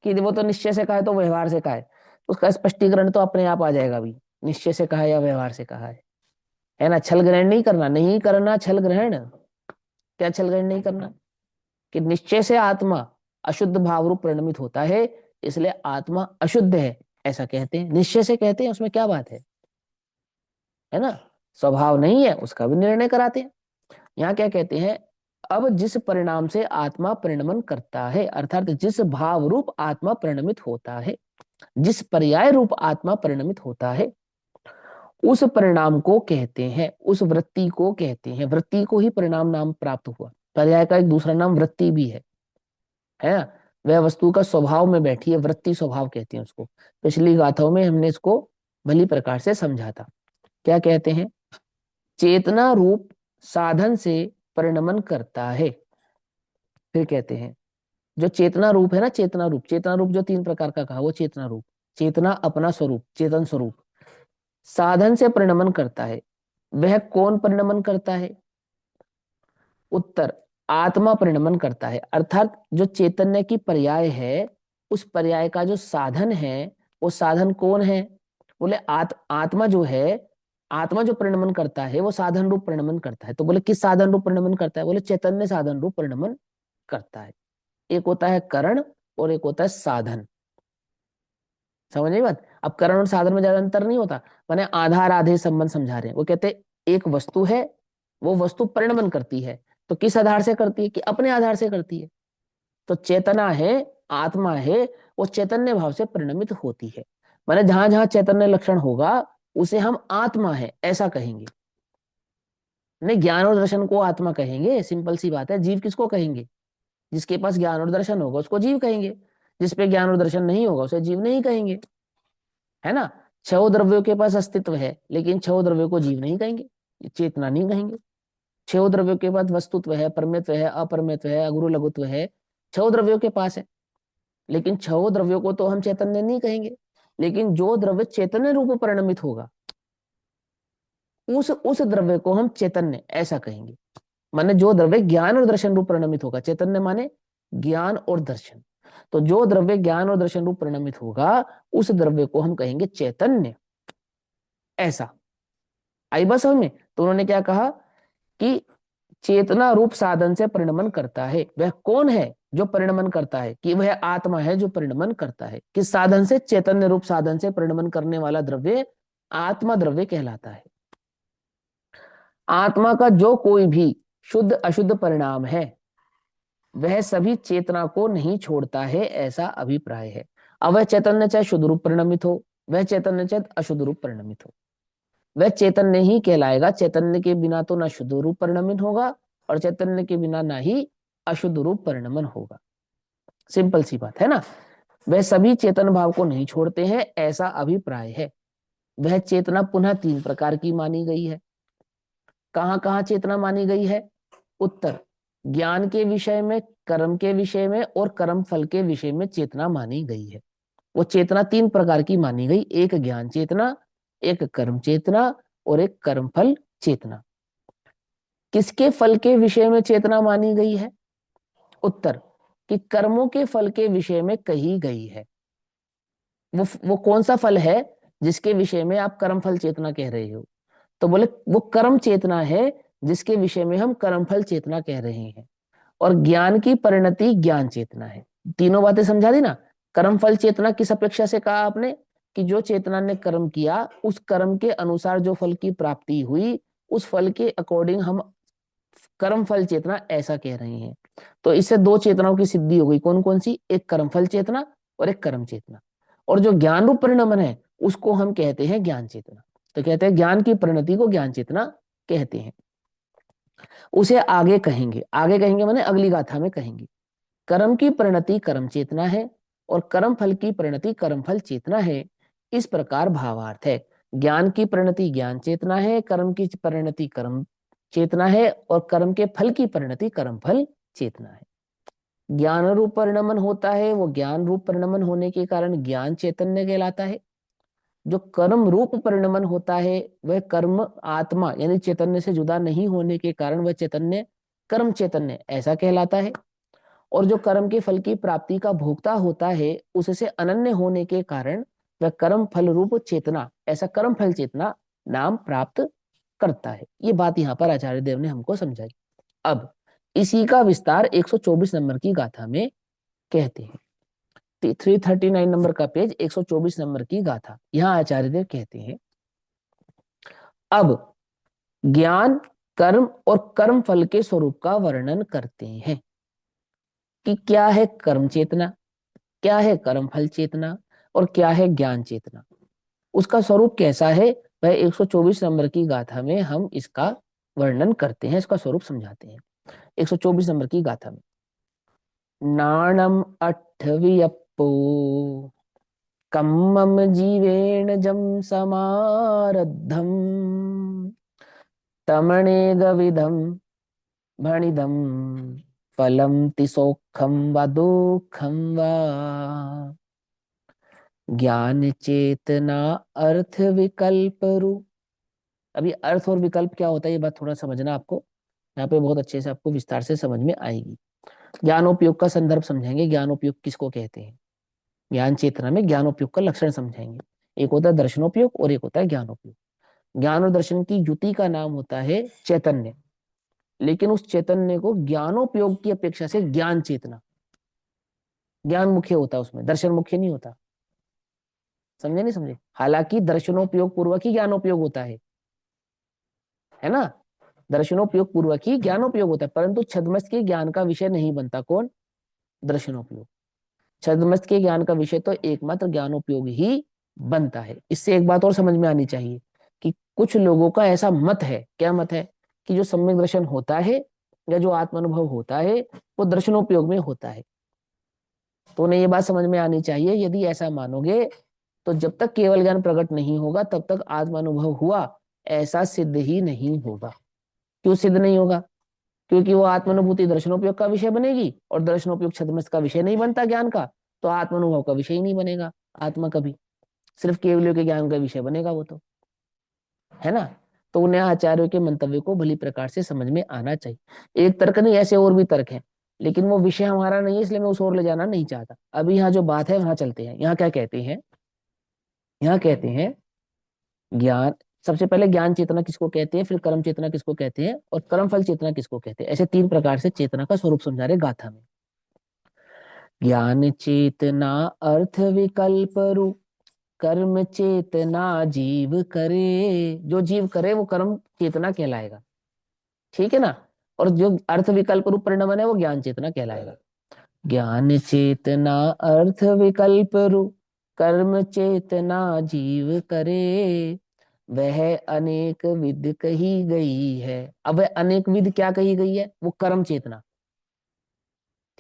कि वो तो निश्चय से कहा है तो व्यवहार से कहा है, उसका स्पष्टीकरण तो अपने आप आ जाएगा अभी, निश्चय से कहा है या व्यवहार से कहा है ना। छल ग्रहण नहीं करना, नहीं करना छल ग्रहण। क्या छल ग्रहण नहीं करना? कि निश्चय से आत्मा अशुद्ध भाव रूप परिणमित होता है, इसलिए आत्मा अशुद्ध है, ऐसा कहते हैं। निश्चय से कहते हैं, उसमें क्या बात है ना, स्वभाव नहीं है उसका भी निर्णय कराते हैं। यहाँ क्या कहते हैं, अब जिस परिणाम से आत्मा परिणमन करता है, अर्थात जिस भाव रूप आत्मा परिणमित होता है, जिस पर्याय रूप आत्मा परिणमित होता है, उस परिणाम को कहते हैं, उस वृत्ति को कहते हैं। वृत्ति को ही परिणाम नाम प्राप्त हुआ। पर्याय का एक दूसरा नाम वृत्ति भी है ना। वह वस्तु का स्वभाव में बैठी है, वृत्ति स्वभाव कहते हैं उसको। पिछली गाथाओं में हमने इसको भली प्रकार से समझा था। क्या कहते हैं, चेतना रूप साधन से परिणमन करता है। फिर कहते हैं, जो चेतना रूप है ना, चेतना रूप, चेतना रूप जो तीन प्रकार का कहा, वो चेतना रूप, चेतना अपना स्वरूप, चेतन स्वरूप साधन से परिणमन करता है। वह कौन परिणमन करता है? उत्तर, आत्मा परिणमन करता है। अर्थात जो चैतन्य की पर्याय है, उस पर्याय का जो साधन है, वो साधन कौन है? बोले आत्मा जो है, आत्मा जो परिणमन करता है वो साधन रूप परिणमन करता है। तो बोले किस साधन रूप परिणमन करता है? बोले चैतन्य साधन रूप परिणमन करता है। एक होता है करण और एक होता है साधन। समझ नहीं बात? अब करण और साधन में ज्यादा अंतर नहीं होता, माने आधार आधे संबंध समझा रहे हैं। वो कहते हैं एक वस्तु है, वो वस्तु परिणमन करती है, तो किस आधार से करती है? कि अपने आधार से करती है। तो चेतना है, आत्मा है, वो चैतन्य भाव से परिणमित होती है। माने जहां जहां चैतन्य लक्षण होगा उसे हम आत्मा है ऐसा कहेंगे। नहीं, ज्ञान और दर्शन को आत्मा कहेंगे, सिंपल सी बात है। जीव किसको कहेंगे? जिसके पास ज्ञान और दर्शन होगा उसको जीव कहेंगे, जिसपे ज्ञान और दर्शन नहीं होगा उसे जीव नहीं कहेंगे, है ना। छह द्रव्यों के पास अस्तित्व है, लेकिन छह द्रव्यों को जीव नहीं कहेंगे, चेतना नहीं कहेंगे। छह द्रव्यों के पास वस्तुत्व है, परमेत्व है, अपरमेत्व है, अगुरु लघुत्व है, छह द्रव्यों के पास है, लेकिन छह द्रव्यों को तो हम चैतन्य नहीं कहेंगे। लेकिन जो द्रव्य चैतन्य रूप में परिणमित होगा, उस द्रव्य को हम चैतन्य ऐसा कहेंगे। माने जो द्रव्य ज्ञान और दर्शन रूप परिणमित होगा, चैतन्य माने ज्ञान और दर्शन, तो जो द्रव्य ज्ञान और दर्शन रूप परिणमित होगा उस द्रव्य को हम कहेंगे चैतन्य, ऐसा। आई बात समझ में? तो उन्होंने क्या कहा कि चेतना रूप साधन से परिणमन करता है। वह कौन है जो परिणमन करता है? कि वह आत्मा है जो परिणमन करता है। किस साधन से? चैतन्य रूप साधन से परिणमन करने वाला द्रव्य आत्मा द्रव्य कहलाता है। आत्मा का जो कोई भी शुद्ध अशुद्ध परिणाम है, वह सभी चेतना को नहीं छोड़ता है, ऐसा अभिप्राय है। अब वह चैतन्य चाहे शुद्ध रूप परिणमित हो, वह चैतन्य चाहे अशुद्ध रूप परिणमित हो, वह चैतन्य ही कहलाएगा। चैतन्य के बिना तो ना शुद्ध रूप परिणमित होगा, और चैतन्य के बिना ना ही अशुद्ध रूप परिणमन होगा। सिंपल सी बात है ना। वह सभी चेतन भाव को नहीं छोड़ते हैं, ऐसा अभिप्राय है। वह चेतना पुनः तीन प्रकार की मानी गई है। कहां कहां चेतना मानी गई है? उत्तर, ज्ञान के विषय में, कर्म के विषय में और कर्म फल के विषय में चेतना मानी गई है। वो चेतना तीन प्रकार की मानी गई, एक ज्ञान चेतना, एक कर्म चेतना और एक कर्म फल चेतना। किसके फल के विषय में चेतना मानी गई है? उत्तर, कि कर्मों के फल के विषय में कही गई है। वो कौन सा फल है जिसके विषय में आप कर्म फल चेतना कह रहे हो? तो बोले वो कर्म चेतना है जिसके विषय में हम कर्म फल चेतना कह रहे हैं। और ज्ञान की परिणति ज्ञान चेतना है। तीनों बातें समझा दी ना। कर्म फल चेतना किस अपेक्षा से कहा आपने? कि जो चेतना ने कर्म किया, उस कर्म के अनुसार जो फल की प्राप्ति हुई, उस फल के अकॉर्डिंग हम कर्म फल चेतना ऐसा कह रहे हैं। तो इससे दो चेतनाओं की सिद्धि हो गई। कौन कौन सी? एक कर्म फल चेतना और एक कर्म चेतना। और जो ज्ञान रूप परिणमन है उसको हम कहते हैं ज्ञान चेतना। तो कहते हैं ज्ञान की परिणति को ज्ञान चेतना कहते हैं। उसे आगे कहेंगे, आगे कहेंगे माने अगली गाथा में कहेंगे। कर्म की परिणति कर्म चेतना है और कर्म फल की परिणति कर्म फल चेतना है। इस प्रकार भावार्थ है। ज्ञान की परिणति ज्ञान चेतना है, कर्म की परिणति कर्म चेतना है और कर्म के फल की परिणति कर्म फल चेतना है। ज्ञान रूप परिणमन होता है, वो ज्ञान रूप परिणमन होने के कारण ज्ञान चैतन्य कहलाता है। जो कर्म रूप परिणमन होता है, वह कर्म आत्मा यानी चैतन्य से जुदा नहीं होने के कारण वह चैतन्य कर्म चैतन्य ऐसा कहलाता है। और जो कर्म के फल की प्राप्ति का भोक्ता होता है, उससे अनन्य होने के कारण वह कर्म फल रूप चेतना ऐसा कर्म फल चेतना नाम प्राप्त करता है। ये बात यहाँ पर आचार्य देव ने हमको समझाई। अब इसी का विस्तार 124 नंबर की गाथा में कहते हैं। 339 नंबर का पेज, 124 नंबर की गाथा। यहां आचार्य देव कहते हैं, अब ज्ञान, कर्म और कर्म फल के स्वरूप का वर्णन करते हैं कि क्या है कर्म चेतना, क्या है कर्म फल चेतना, और क्या है ज्ञान चेतना, उसका स्वरूप कैसा है। वह 124 नंबर की गाथा में हम इसका वर्णन करते हैं, इसका स्वरूप समझाते हैं। 124 नंबर की गाथा में, नाणम अट्ठवियप्पो कम्मम जीवेण जम समारब्धम तमणेगविधम भणिदम फलम तिसोखम व दुखम व ज्ञान चेतना अर्थ विकल्प रूप। अभी अर्थ और विकल्प क्या होता है, ये बात थोड़ा समझना आपको, यहाँ पे बहुत अच्छे से आपको विस्तार से समझ में आएगी। ज्ञानोपयोग का संदर्भ समझेंगे, ज्ञानोपयोग किसको कहते हैं, ज्ञान चेतना में ज्ञानोपयोग का लक्षण समझाएंगे। एक होता है दर्शनोपयोग और एक होता है ज्ञानोपयोग। ज्ञान और दर्शन की युति का नाम होता है चैतन्य, लेकिन उस चैतन्य को ज्ञानोपयोग की अपेक्षा से ज्ञान चेतना, ज्ञान मुख्य होता है उसमें, दर्शन मुख्य नहीं होता। समझे नहीं समझे, हालांकि दर्शनोपयोग पूर्वक ही ज्ञानोपयोग होता है ना, दर्शनोपयोग पूर्वक ही ज्ञानोपयोग होता है, परंतु छद्मस्त के ज्ञान का विषय नहीं बनता कौन, दर्शनोपयोग। छद्मस्त के ज्ञान का विषय तो एकमात्र ज्ञानोपयोग ही बनता है। इससे एक बात और समझ में आनी चाहिए कि कुछ लोगों का ऐसा मत है, क्या मत है, कि जो सम्यक दर्शन होता है या जो आत्मानुभव होता है वो दर्शनोपयोग में होता है। तो उन्हें ये बात समझ में आनी चाहिए, यदि ऐसा मानोगे तो जब तक केवल ज्ञान प्रकट नहीं होगा तब तक आत्मानुभव हुआ ऐसा सिद्ध ही नहीं होगा। क्यों सिद्ध नहीं होगा, क्योंकि वो आत्मानुभूति दर्शनोपयोग का विषय बनेगी और दर्शनोपयोग छद्मस्त का विषय नहीं बनता ज्ञान का, तो आत्मानुभव का विषय ही नहीं बनेगा आत्मा कभी, सिर्फ केवलियों के ज्ञान का विषय बनेगा वो तो, है ना। तो उन्हें आचार्यों के मंतव्य को भली प्रकार से समझ में आना चाहिए। एक तर्क नहीं, ऐसे और भी तर्क हैं, लेकिन वो विषय हमारा नहीं है, इसलिए मैं उस ओर ले जाना नहीं चाहता। अभी यहाँ जो बात है वहां चलते हैं। यहाँ क्या कहते हैं, यहाँ कहते हैं ज्ञान, सबसे पहले ज्ञान चेतना किसको कहते हैं, फिर कर्म चेतना किसको कहते हैं, और कर्म फल चेतना किसको कहते हैं। ऐसे तीन प्रकार से चेतना का स्वरूप समझा रहे गाथा में। ज्ञान चेतना अर्थ विकल्प रूप, कर्म चेतना जीव करे, जो जीव करे वो कर्म चेतना कहलाएगा, ठीक है ना। और जो अर्थ विकल्प रूप परिणाम है वो ज्ञान चेतना कहलाएगा। ज्ञान चेतना अर्थ विकल्प रूप, कर्म चेतना जीव करे, वह अनेक विध कही गई है। अब वह अनेक विध क्या कही गई है, वो कर्म चेतना,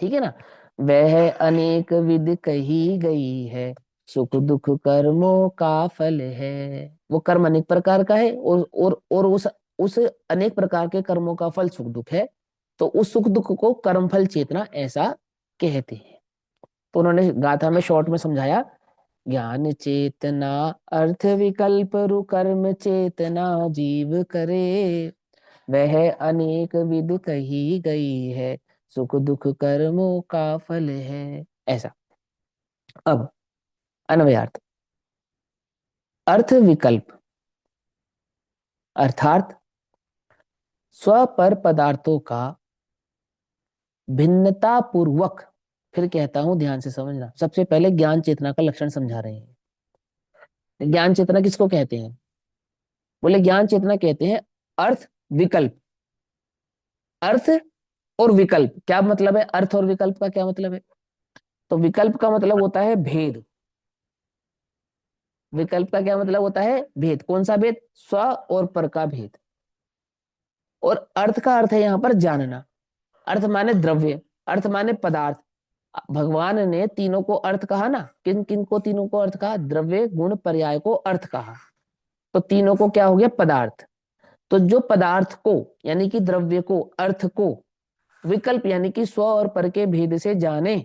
ठीक है ना। वह अनेक विध कही गई है, सुख दुख कर्मों का फल है। वो कर्म अनेक प्रकार का है और उस अनेक प्रकार के कर्मों का फल सुख दुख है। तो उस सुख दुख को कर्म फल चेतना ऐसा कहते हैं। तो उन्होंने गाथा में शॉर्ट में समझाया, ज्ञान चेतना अर्थ विकल्प रु कर्म चेतना जीव करे, वह अनेक विध कही गई है, सुख दुख कर्मों का फल है, ऐसा। अब अन्वयार्थ, अर्थ विकल्प अर्थात स्वपर पदार्थों का भिन्नता पूर्वक, फिर कहता हूं ध्यान से समझना, सबसे पहले ज्ञान चेतना का लक्षण समझा रहे हैं। ज्ञान चेतना किसको कहते हैं, बोले ज्ञान चेतना कहते हैं अर्थ विकल्प। अर्थ और विकल्प क्या मतलब है, अर्थ और विकल्प का क्या मतलब है, तो विकल्प का मतलब होता है भेद। विकल्प का क्या मतलब होता है, भेद। कौन सा भेद, स्व और पर का भेद। और अर्थ का अर्थ है यहां पर जानना। अर्थ माने द्रव्य, अर्थ माने पदार्थ। भगवान ने तीनों को अर्थ कहा ना, किन किन को तीनों को अर्थ कहा, द्रव्य गुण पर्याय को अर्थ कहा। तो तीनों को क्या हो गया, पदार्थ। तो जो पदार्थ को यानी कि द्रव्य को, अर्थ को विकल्प यानी कि स्व और पर के भेद से जाने,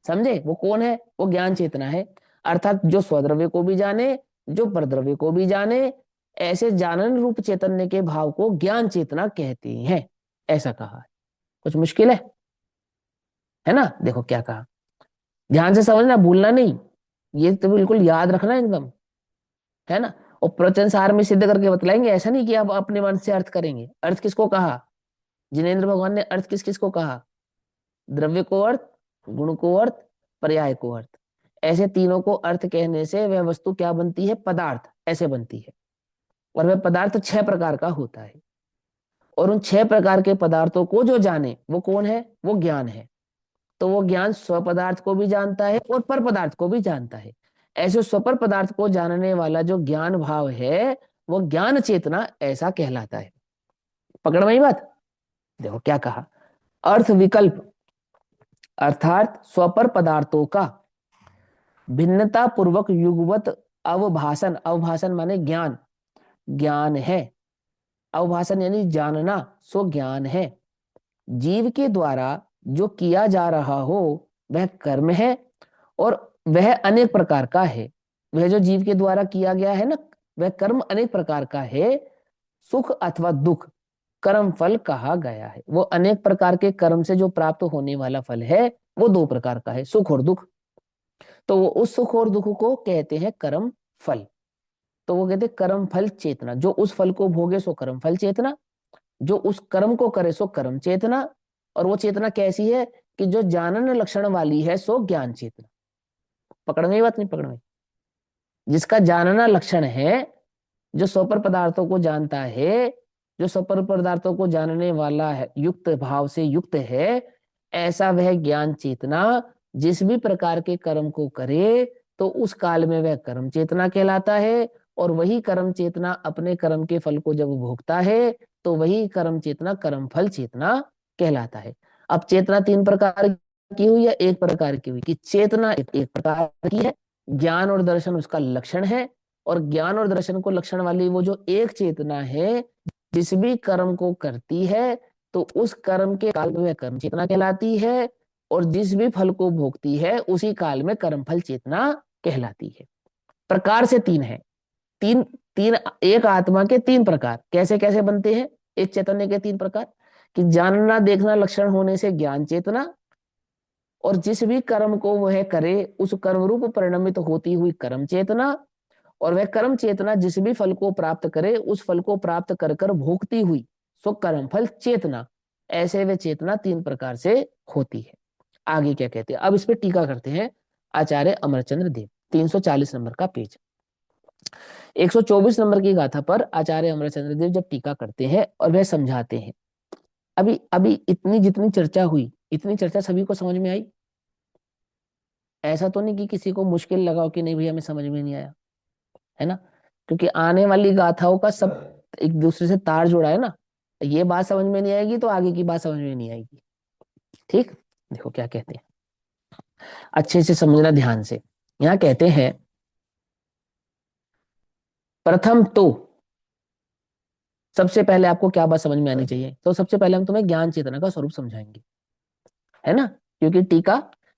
समझे, वो कौन है, वो ज्ञान चेतना है। अर्थात जो स्वद्रव्य को भी जाने, जो परद्रव्य को भी जाने, ऐसे जानन रूप चैतन्य के भाव को ज्ञान चेतना कहते हैं, ऐसा कहा है। कुछ मुश्किल है ना। देखो क्या कहा, ध्यान से समझना, भूलना नहीं, ये तो बिल्कुल याद रखना एकदम, है ना। और प्रवचन सार में सिद्ध करके बतलाएंगे, ऐसा नहीं कि आप अपने मन से अर्थ करेंगे। अर्थ किसको कहा, जिनेंद्र भगवान ने अर्थ किस किस को कहा? द्रव्य को अर्थ, गुण को अर्थ, पर्याय को अर्थ। ऐसे तीनों को अर्थ कहने से वह वस्तु क्या बनती है? पदार्थ ऐसे बनती है। और वह पदार्थ 6 प्रकार का होता है। और उन 6 प्रकार के पदार्थों को जो जाने वो कौन है? वो ज्ञान है। तो वो ज्ञान स्व पदार्थ को भी जानता है और पर पदार्थ को भी जानता है। ऐसे स्वपर पदार्थ को जानने वाला जो ज्ञान भाव है वो ज्ञान चेतना ऐसा कहलाता है। पकड़ में आई बात? देखो क्या कहा, अर्थ विकल्प अर्थात स्वपर पदार्थों का भिन्नता पूर्वक युगवत अवभाषण, अवभाषण माने ज्ञान, ज्ञान है। अवभाषण यानी जानना, सो ज्ञान है। जीव के द्वारा जो किया जा रहा हो वह कर्म है और वह अनेक प्रकार का है। वह जो जीव के द्वारा किया गया है ना, वह कर्म अनेक प्रकार का है। सुख अथवा दुख कर्म फल कहा गया है। वो अनेक प्रकार के कर्म से जो प्राप्त होने वाला फल है वो 2 प्रकार का है, सुख और दुख। तो वो उस सुख और दुख को कहते हैं कर्म फल। तो वो कहते हैं कर्म फल चेतना, जो उस फल को भोगे सो कर्म फल चेतना, जो उस कर्म को करे सो कर्म चेतना। और वो चेतना कैसी है? कि जो जानन लक्षण वाली है सो ज्ञान चेतना। पकड़ में बात नहीं? पकड़ में? जिसका जानना लक्षण है, जो स्वपर पदार्थों को जानता है, जो स्वपर पदार्थों को जानने वाला है, युक्त भाव से युक्त है, ऐसा वह ज्ञान चेतना जिस भी प्रकार के कर्म को करे तो उस काल में वह कर्म चेतना कहलाता है। और वही कर्म चेतना अपने कर्म के फल को जब भोगता है तो वही कर्म चेतना कर्म फल चेतना कहलाता है। अब चेतना 3 प्रकार की हुई या 1 प्रकार की हुई? कि चेतना एक प्रकार की है, ज्ञान और दर्शन उसका लक्षण है। और ज्ञान और दर्शन को लक्षण वाली वो जो एक चेतना है जिस भी कर्म को करती है तो उस कर्म के काल में वह कर्म चेतना कहलाती है। और जिस भी फल को भोगती है उसी काल में कर्म फल चेतना कहलाती है। प्रकार से 3 है। तीन, तीन, एक आत्मा के 3 प्रकार कैसे कैसे बनते हैं? एक चैतन्य के 3 प्रकार, कि जानना देखना लक्षण होने से ज्ञान चेतना, और जिस भी कर्म को वह करे उस कर्म रूप परिणमित होती हुई कर्म चेतना, और वह कर्म चेतना जिस भी फल को प्राप्त करे उस फल को प्राप्त कर कर भोगती हुई सो कर्म फल चेतना। ऐसे वे चेतना 3 प्रकार से होती है। आगे क्या कहते हैं, अब इस पे टीका करते हैं आचार्य अमरचंद्र देव। 340 नंबर का पेज। 124 नंबर की गाथा पर आचार्य अमरचंद्र देव जब टीका करते हैं और वह समझाते हैं। अभी अभी इतनी जितनी चर्चा हुई, इतनी चर्चा सभी को समझ में आई? ऐसा तो नहीं कि किसी को मुश्किल लगाओ कि नहीं भैया हमें समझ में नहीं आया, है ना? क्योंकि आने वाली गाथाओं का सब एक दूसरे से तार जुड़ा है ना। ये बात समझ में नहीं आएगी तो आगे की बात समझ में नहीं आएगी। ठीक, देखो क्या कहते हैं, अच्छे से समझना ध्यान से। यहाँ कहते हैं प्रथम तो सबसे पहले आपको क्या बात समझ में आनी चाहिए? तो सबसे पहले हम तुम्हें ज्ञान चेतना का स्वरूप समझाएंगे, है ना? क्योंकि टीका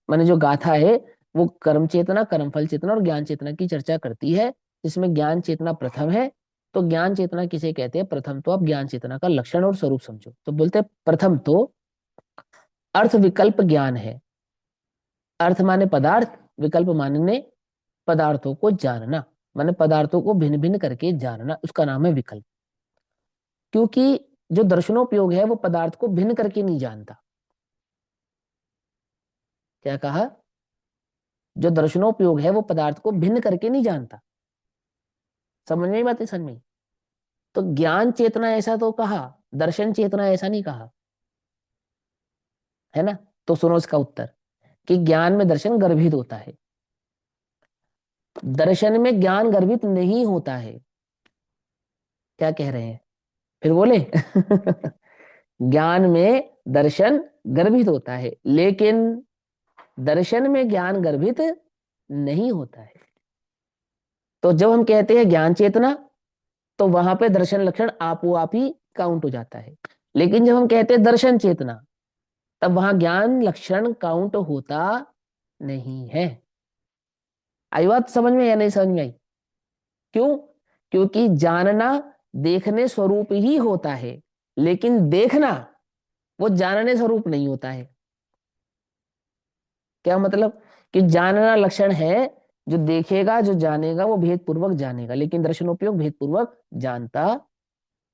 माने जो गाथा है वो कर्म चेतना, कर्म फल चेतना और ज्ञान चेतना की चर्चा करती है, जिसमें ज्ञान चेतना प्रथम है। तो ज्ञान चेतना किसे कहते हैं? प्रथम तो आप ज्ञान चेतना का लक्षण और स्वरूप समझो। तो बोलते हैं प्रथम तो अर्थ विकल्प ज्ञान है। अर्थ माने पदार्थ, विकल्प माने पदार्थों को जानना, माने पदार्थों को भिन्न भिन्न करके जानना, उसका नाम है विकल्प। क्योंकि जो दर्शनोपयोग है वो पदार्थ को भिन्न करके नहीं जानता। क्या कहा? जो दर्शनोपयोग है वो पदार्थ को भिन्न करके नहीं जानता। समझ में ही बात है? समझ में? तो ज्ञान चेतना ऐसा तो कहा, दर्शन चेतना ऐसा नहीं कहा, है ना? तो सुनो इसका उत्तर, कि ज्ञान में दर्शन गर्भित होता है, दर्शन में ज्ञान गर्भित नहीं होता है। क्या कह रहे हैं? फिर बोले ज्ञान में दर्शन गर्भित होता है लेकिन दर्शन में ज्ञान गर्भित नहीं होता है। तो जब हम कहते हैं ज्ञान चेतना तो वहां पे दर्शन लक्षण आपो आप ही काउंट हो जाता है। लेकिन जब हम कहते हैं दर्शन चेतना तब वहां ज्ञान लक्षण काउंट होता नहीं है। आई बात समझ में या नहीं समझ में आई? क्यों? क्योंकि जानना देखने स्वरूप ही होता है लेकिन देखना वो जानने स्वरूप नहीं होता है। क्या मतलब? कि जानना लक्षण है, जो देखेगा जो जानेगा वो भेद पूर्वक जानेगा, लेकिन दर्शनोपयोग भेद पूर्वक जानता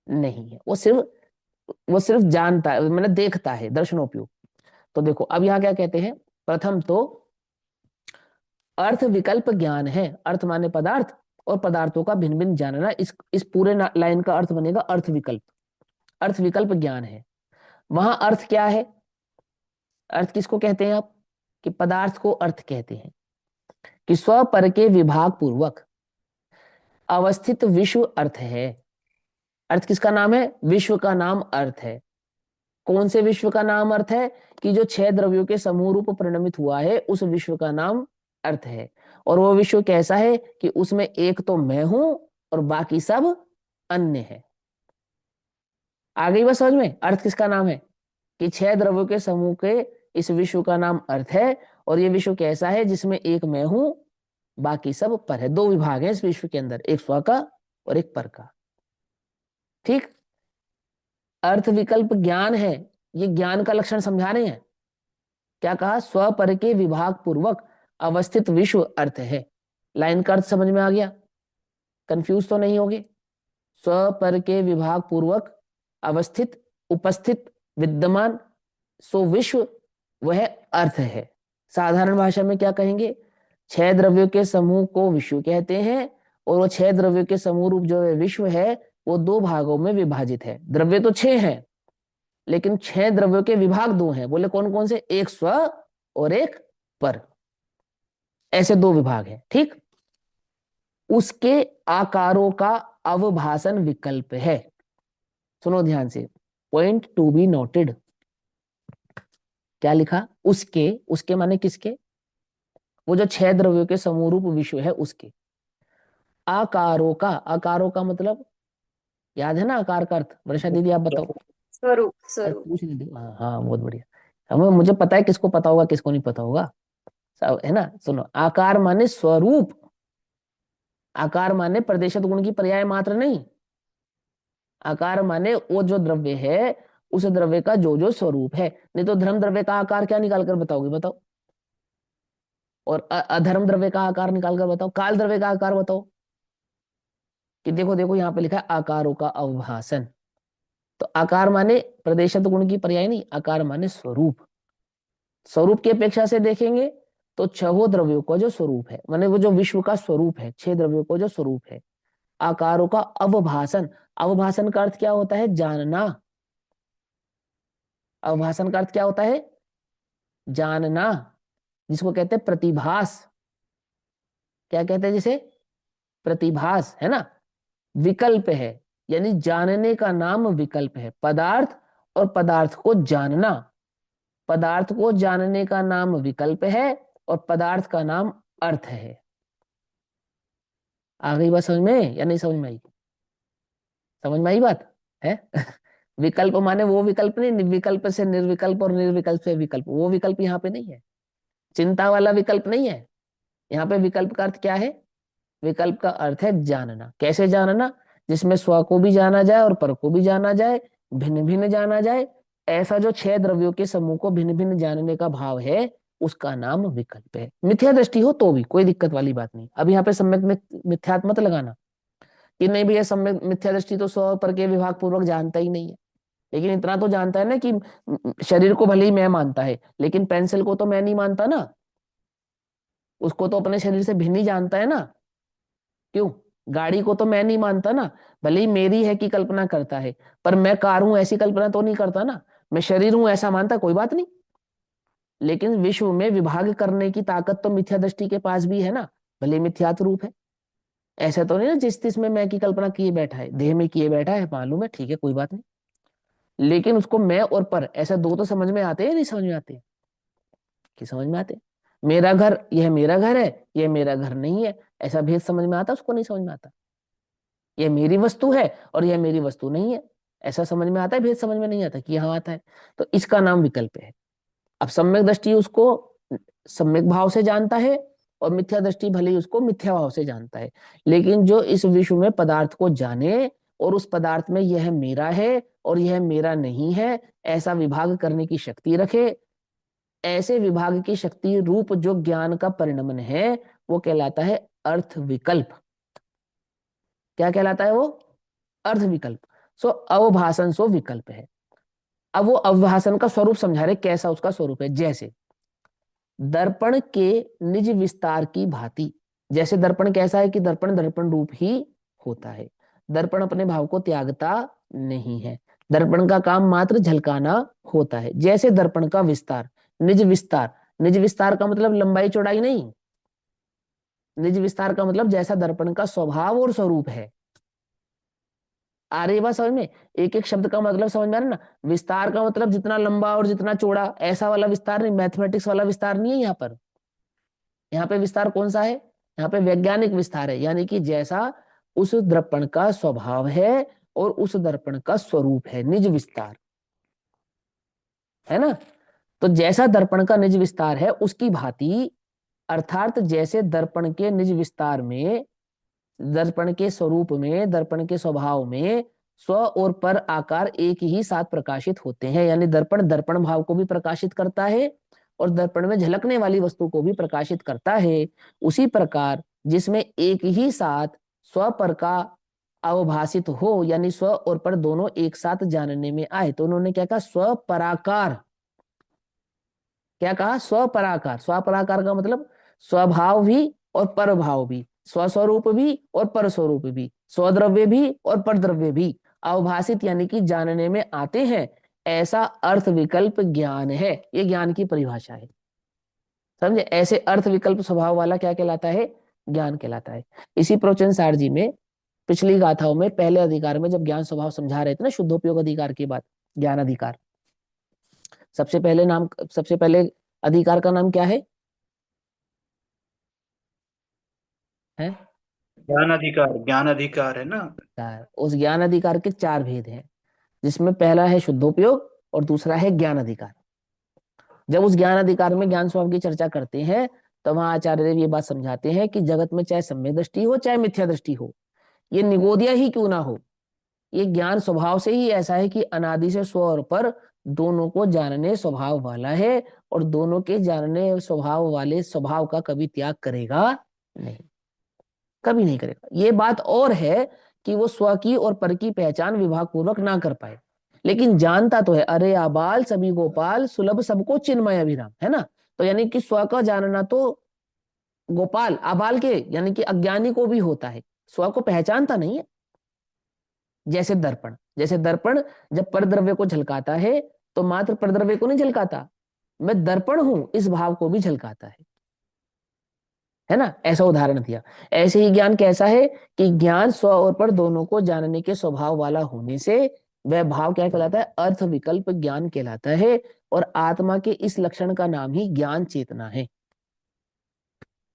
नहीं है। वो सिर्फ वो सिर्फ जानता है, मैंने देखता है, दर्शनोपयोग। तो देखो अब यहाँ क्या कहते हैं, प्रथम तो अर्थ विकल्प ज्ञान है। अर्थ माने पदार्थ, और पदार्थों का भिन्न भिन्न जानना, इस पूरे लाइन का अर्थ बनेगा अर्थ विकल्प। अर्थ विकल्प ज्ञान है। वहां अर्थ क्या है? अर्थ किसको कहते हैं आप? कि पदार्थ को अर्थ कहते हैं। कि स्व पर के विभाग पूर्वक अवस्थित विश्व अर्थ है। अर्थ किसका नाम है? विश्व का नाम अर्थ है। कौन से विश्व का नाम अर्थ है? कि जो छह द्रव्यों के समूह रूप परिणमित हुआ है, उस विश्व का नाम अर्थ है। और वो विश्व कैसा है? कि उसमें एक तो मैं हूं और बाकी सब अन्य है। आ गई बात समझ में? अर्थ किसका नाम है? कि छह द्रव्यों के समूह के इस विश्व का नाम अर्थ है। और ये विश्व कैसा है? जिसमें एक मैं हूं, बाकी सब पर है। दो विभाग है इस विश्व के अंदर, एक स्व का और एक पर का। ठीक। अर्थ विकल्प ज्ञान है, ये ज्ञान का लक्षण समझा रहे हैं। क्या कहा? स्व पर के विभाग पूर्वक अवस्थित विश्व अर्थ है। लाइन का अर्थ समझ में आ गया? कंफ्यूज तो नहीं होगे? स्व पर के विभाग पूर्वक अवस्थित, उपस्थित, विद्यमान, सो विश्व वह अर्थ है। साधारण भाषा में क्या कहेंगे? छह द्रव्यों के समूह को विश्व कहते हैं। और वो छह द्रव्यों के समूह रूप जो विश्व है, वो दो भागों में विभाजित है। द्रव्य तो छह हैं, लेकिन छह द्रव्यों के विभाग दो हैं। बोले कौन कौन से? एक स्व और एक पर, ऐसे दो विभाग हैं। ठीक। उसके आकारों का अवभाषण विकल्प है। सुनो ध्यान से, पॉइंट टू बी नोटेड। क्या लिखा? उसके, उसके माने किसके? वो जो छह द्रव्यों के समूह रूप विश्व है उसके आकारों का। आकारों का मतलब याद है ना? आकार का अर्थ वर्षा दीदी आप बताओ। स्वरूप अरे स्वरूप। पूछ नहीं दो, हाँ हाँ बहुत बढ़िया। हमें, मुझे पता है किसको पता होगा किसको नहीं पता होगा, सब है ना। सुनो, आकार माने स्वरूप। आकार माने प्रदेशत गुण की पर्याय मात्र नहीं। आकार माने वो जो द्रव्य है, उस द्रव्य का जो जो स्वरूप है। नहीं तो धर्म द्रव्य का आकार क्या निकाल कर बताओगे? बताओ। और अधर्म द्रव्य का आकार निकाल कर बताओ। काल द्रव्य का आकार बताओ। कि देखो देखो यहाँ पे लिखा है आकारों का अवभाषण। तो आकार माने प्रदेशत गुण की पर्याय नहीं, आकार माने स्वरूप। स्वरूप की अपेक्षा से देखेंगे तो छहों द्रव्यों का जो स्वरूप है, माने वो जो विश्व का स्वरूप है, छह द्रव्यों का जो स्वरूप है। आकारों का अवभाषण। अवभाषण का अर्थ क्या होता है? जानना। अवभाषण का अर्थ क्या होता है? जानना। जिसको कहते हैं प्रतिभास। क्या कहते हैं जिसे? प्रतिभास, है ना। विकल्प है, यानी जानने का नाम विकल्प है। पदार्थ और पदार्थ को जानना, पदार्थ को जानने का नाम विकल्प है, और पदार्थ का नाम अर्थ है। आ गई बात समझ में या नहीं समझ में आई? समझ में आई बात है? विकल्प माने वो विकल्प नहीं, निर्विकल्प से निर्विकल्प और निर्विकल्प से विकल्प, वो विकल्प यहाँ पे नहीं है। चिंता वाला विकल्प नहीं है। यहाँ पे विकल्प का अर्थ क्या है? विकल्प का अर्थ है जानना। कैसे जानना? जिसमें स्व को भी जाना जाए और पर को भी जाना जाए, भिन्न भिन्न जाना जाए। ऐसा जो छह द्रव्यों के समूह को भिन्न भिन्न जानने का भाव है, उसका नाम विकल्प है। मिथ्या दृष्टि हो तो भी कोई दिक्कत वाली बात नहीं। अब यहाँ पे सम्यक मिथ्यात्व मत लगाना कि नहीं भैया सम्यक मिथ्या दृष्टि तो स्व और पर के विभाग पूर्वक जानता ही नहीं है। लेकिन इतना तो जानता है ना कि शरीर को भले ही मैं मानता है, लेकिन पेंसिल को तो मैं नहीं मानता ना। उसको तो अपने शरीर से भिन्न ही जानता है ना। क्यों? गाड़ी को तो मैं नहीं मानता ना। भले ही मेरी है की कल्पना करता है, पर मैं कार हूं ऐसी कल्पना तो नहीं करता ना। मैं शरीर हूं ऐसा मानता, कोई बात नहीं। लेकिन विश्व में विभाग करने की ताकत तो मिथ्या दृष्टि के पास भी है ना। भले मिथ्यात्व रूप है, ऐसा तो नहीं ना जिस तिस में मैं की कल्पना किए बैठा है, देह में किए बैठा है, मालूम है, ठीक है कोई बात नहीं। लेकिन उसको मैं और पर ऐसे दो तो समझ में आते हैं, नहीं समझ में आते? कि समझ में आते हैं। मेरा घर, यह मेरा घर है, यह मेरा घर नहीं है, ऐसा भेद समझ में आता? उसको नहीं समझ में आता। यह मेरी वस्तु है और यह मेरी वस्तु नहीं है, ऐसा समझ में आता है? भेद समझ में नहीं आता? कि यहाँ आता है। तो इसका नाम विकल्प है। अब सम्यक दृष्टि उसको सम्यक भाव से जानता है, और मिथ्या दृष्टि भले ही उसको मिथ्या भाव से जानता है। लेकिन जो इस विश्व में पदार्थ को जाने और उस पदार्थ में यह मेरा है और यह मेरा नहीं है, ऐसा विभाग करने की शक्ति रखे, ऐसे विभाग की शक्ति रूप जो ज्ञान का परिणमन है, वो कहलाता है अर्थ विकल्प। क्या कहलाता है वो? अर्थ विकल्प। सो अवभाषण सो विकल्प है। अब वो अवभाषण का स्वरूप समझा रहे, कैसा उसका स्वरूप है। जैसे दर्पण के निज विस्तार की भांति। जैसे दर्पण कैसा है कि दर्पण दर्पण रूप ही होता है, दर्पण अपने भाव को त्यागता नहीं है, दर्पण का काम मात्र झलकाना होता है। जैसे दर्पण का विस्तार, निज विस्तार, निज विस्तार का मतलब लंबाई चौड़ाई नहीं, निज विस्तार का मतलब जैसा दर्पण का स्वभाव और स्वरूप है। आ रही है बात समझ में? एक एक शब्द का मतलब समझ में आ रहा है ना? विस्तार का मतलब जितना लंबा और जितना चौड़ा, ऐसा वाला विस्तार नहीं, मैथमेटिक्स वाला विस्तार नहीं है यहाँ पर। यहाँ पे विस्तार कौन सा है? यहाँ पे वैज्ञानिक विस्तार है, यानी कि जैसा उस दर्पण का स्वभाव है और उस दर्पण का स्वरूप है, निज विस्तार, है ना? तो जैसा दर्पण का निज विस्तार है उसकी भांति, अर्थात जैसे दर्पण के निज विस्तार में, दर्पण के स्वरूप में, दर्पण के स्वभाव में स्व और पर आकार एक ही साथ प्रकाशित होते हैं, यानी दर्पण दर्पण भाव को भी प्रकाशित करता है और दर्पण में झलकने वाली वस्तु को भी प्रकाशित करता है। उसी प्रकार जिसमें एक ही साथ स्व पर का अवभाषित हो, यानी स्व और पर दोनों एक साथ जानने में आए, तो उन्होंने क्या कहा? स्व पराकार। क्या कहा? स्वपराकार। स्वपराकार का मतलब स्वभाव भी और परभाव भी, स्वस्वरूप भी और परस्वरूप भी, स्वद्रव्य भी और परद्रव्य भी अवभाषित यानी कि जानने में आते हैं, ऐसा अर्थ विकल्प ज्ञान है। ये ज्ञान की परिभाषा है, समझे? ऐसे अर्थ विकल्प स्वभाव वाला क्या कहलाता है? ज्ञान कहलाता है। इसी प्रोचन सार जी में पिछली गाथाओं में पहले अधिकार में जब ज्ञान स्वभाव समझा रहे थे ना, शुद्धोपयोग अधिकार के बाद ज्ञान अधिकार, सबसे पहले अधिकार का नाम क्या है? है ज्ञान अधिकार है ना। उस ज्ञान अधिकार के चार भेद हैं, जिसमें पहला है शुद्धोपयोग और दूसरा है ज्ञान अधिकार। जब उस ज्ञान अधिकार में ज्ञान स्वभाव की चर्चा करते हैं, तो वहां आचार्य देव ये बात समझाते हैं कि जगत में चाहे सम्यक दृष्टि हो चाहे मिथ्या दृष्टि हो, ये निगोदिया ही क्यों ना हो, ये ज्ञान स्वभाव से ही ऐसा है कि अनादि से स्व और पर दोनों को जानने स्वभाव वाला है, और दोनों के जानने स्वभाव वाले स्वभाव का कभी त्याग करेगा नहीं, कभी नहीं करेगा। ये बात और है कि वो स्व की और पर की पहचान विभाग पूर्वक ना कर पाए, लेकिन जानता तो है। अरे आबाल सभी गोपाल, सुलभ सबको चिन्मय अभिराम, है ना? तो यानी कि स्व का जानना तो गोपाल आबाल के यानी कि अज्ञानी को भी होता है, स्व को पहचानता नहीं है। जैसे दर्पण, जैसे दर्पण जब परद्रव्य को झलकाता है तो मात्र परद्रव्य को नहीं झलकाता, मैं दर्पण हूं इस भाव को भी झलकाता है ना? ऐसा उदाहरण दिया। ऐसे ही ज्ञान कैसा है कि ज्ञान स्व और पर दोनों को जानने के स्वभाव वाला होने से वह भाव क्या कहलाता है? अर्थ विकल्प ज्ञान कहलाता है, और आत्मा के इस लक्षण का नाम ही ज्ञान चेतना है।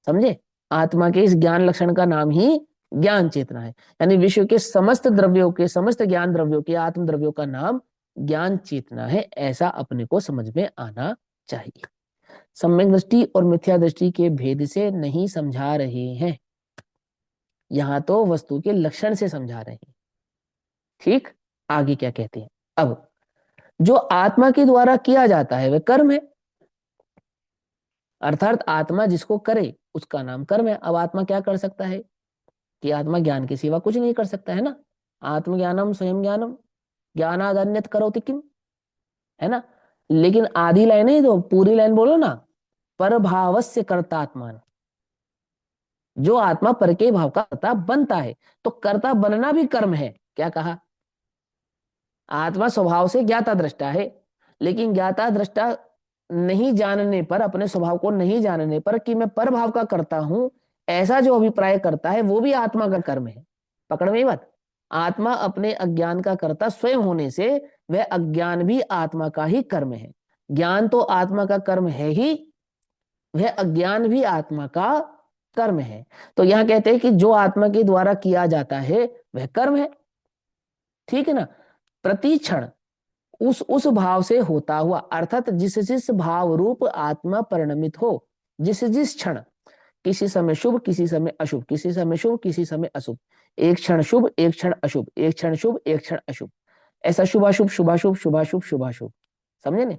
समझे? आत्मा के इस ज्ञान लक्षण का नाम ही ज्ञान चेतना है, यानी विश्व के समस्त द्रव्यों के, समस्त ज्ञान द्रव्यों के, आत्म द्रव्यों का नाम ज्ञान चेतना है। ऐसा अपने को समझ में आना चाहिए। सम्यक दृष्टि और मिथ्या दृष्टि के भेद से नहीं समझा रहे हैं, यहां तो वस्तु के लक्षण से समझा रहे हैं। ठीक, आगे क्या कहते हैं? अब जो आत्मा के द्वारा किया जाता है वह कर्म है, अर्थात आत्मा जिसको करे उसका नाम कर्म है। अब आत्मा क्या कर सकता है? कि आत्मा ज्ञान के सिवा कुछ नहीं कर सकता, है ना? आत्मज्ञानम स्वयं ज्ञानम, ज्ञानाद अन्यत् करोति किम, है ना? लेकिन आधी लाइन है तो पूरी लाइन बोलो ना। परभावस्य कर्तात्मान, जो आत्मा पर के भाव का कर्ता बनता है, तो कर्ता बनना भी कर्म है। क्या कहा? आत्मा स्वभाव से ज्ञाता दृष्टा है, लेकिन ज्ञाता दृष्टा नहीं जानने पर, अपने स्वभाव को नहीं जानने पर कि मैं पर भाव का करता हूं, ऐसा जो अभिप्राय करता है वो भी आत्मा का कर्म है। पकड़ में बात? आत्मा अपने अज्ञान का कर्ता स्वयं होने से वह अज्ञान भी आत्मा का ही कर्म है। ज्ञान तो आत्मा का कर्म है ही, वह अज्ञान भी आत्मा का कर्म है। तो यहां कहते हैं कि जो आत्मा के द्वारा किया जाता है वह कर्म है, ठीक है ना? प्रति क्षण उस भाव से होता हुआ, अर्थात जिस जिस भाव रूप आत्मा परिणमित हो, जिस जिस क्षण, किसी समय शुभ किसी समय अशुभ, किसी समय शुभ किसी समय अशुभ, एक क्षण शुभ एक क्षण अशुभ, एक क्षण शुभ एक क्षण अशुभ, ऐसा शुभाशुभ शुभाशुभ शुभाशुभ शुभाशुभ, समझे ने?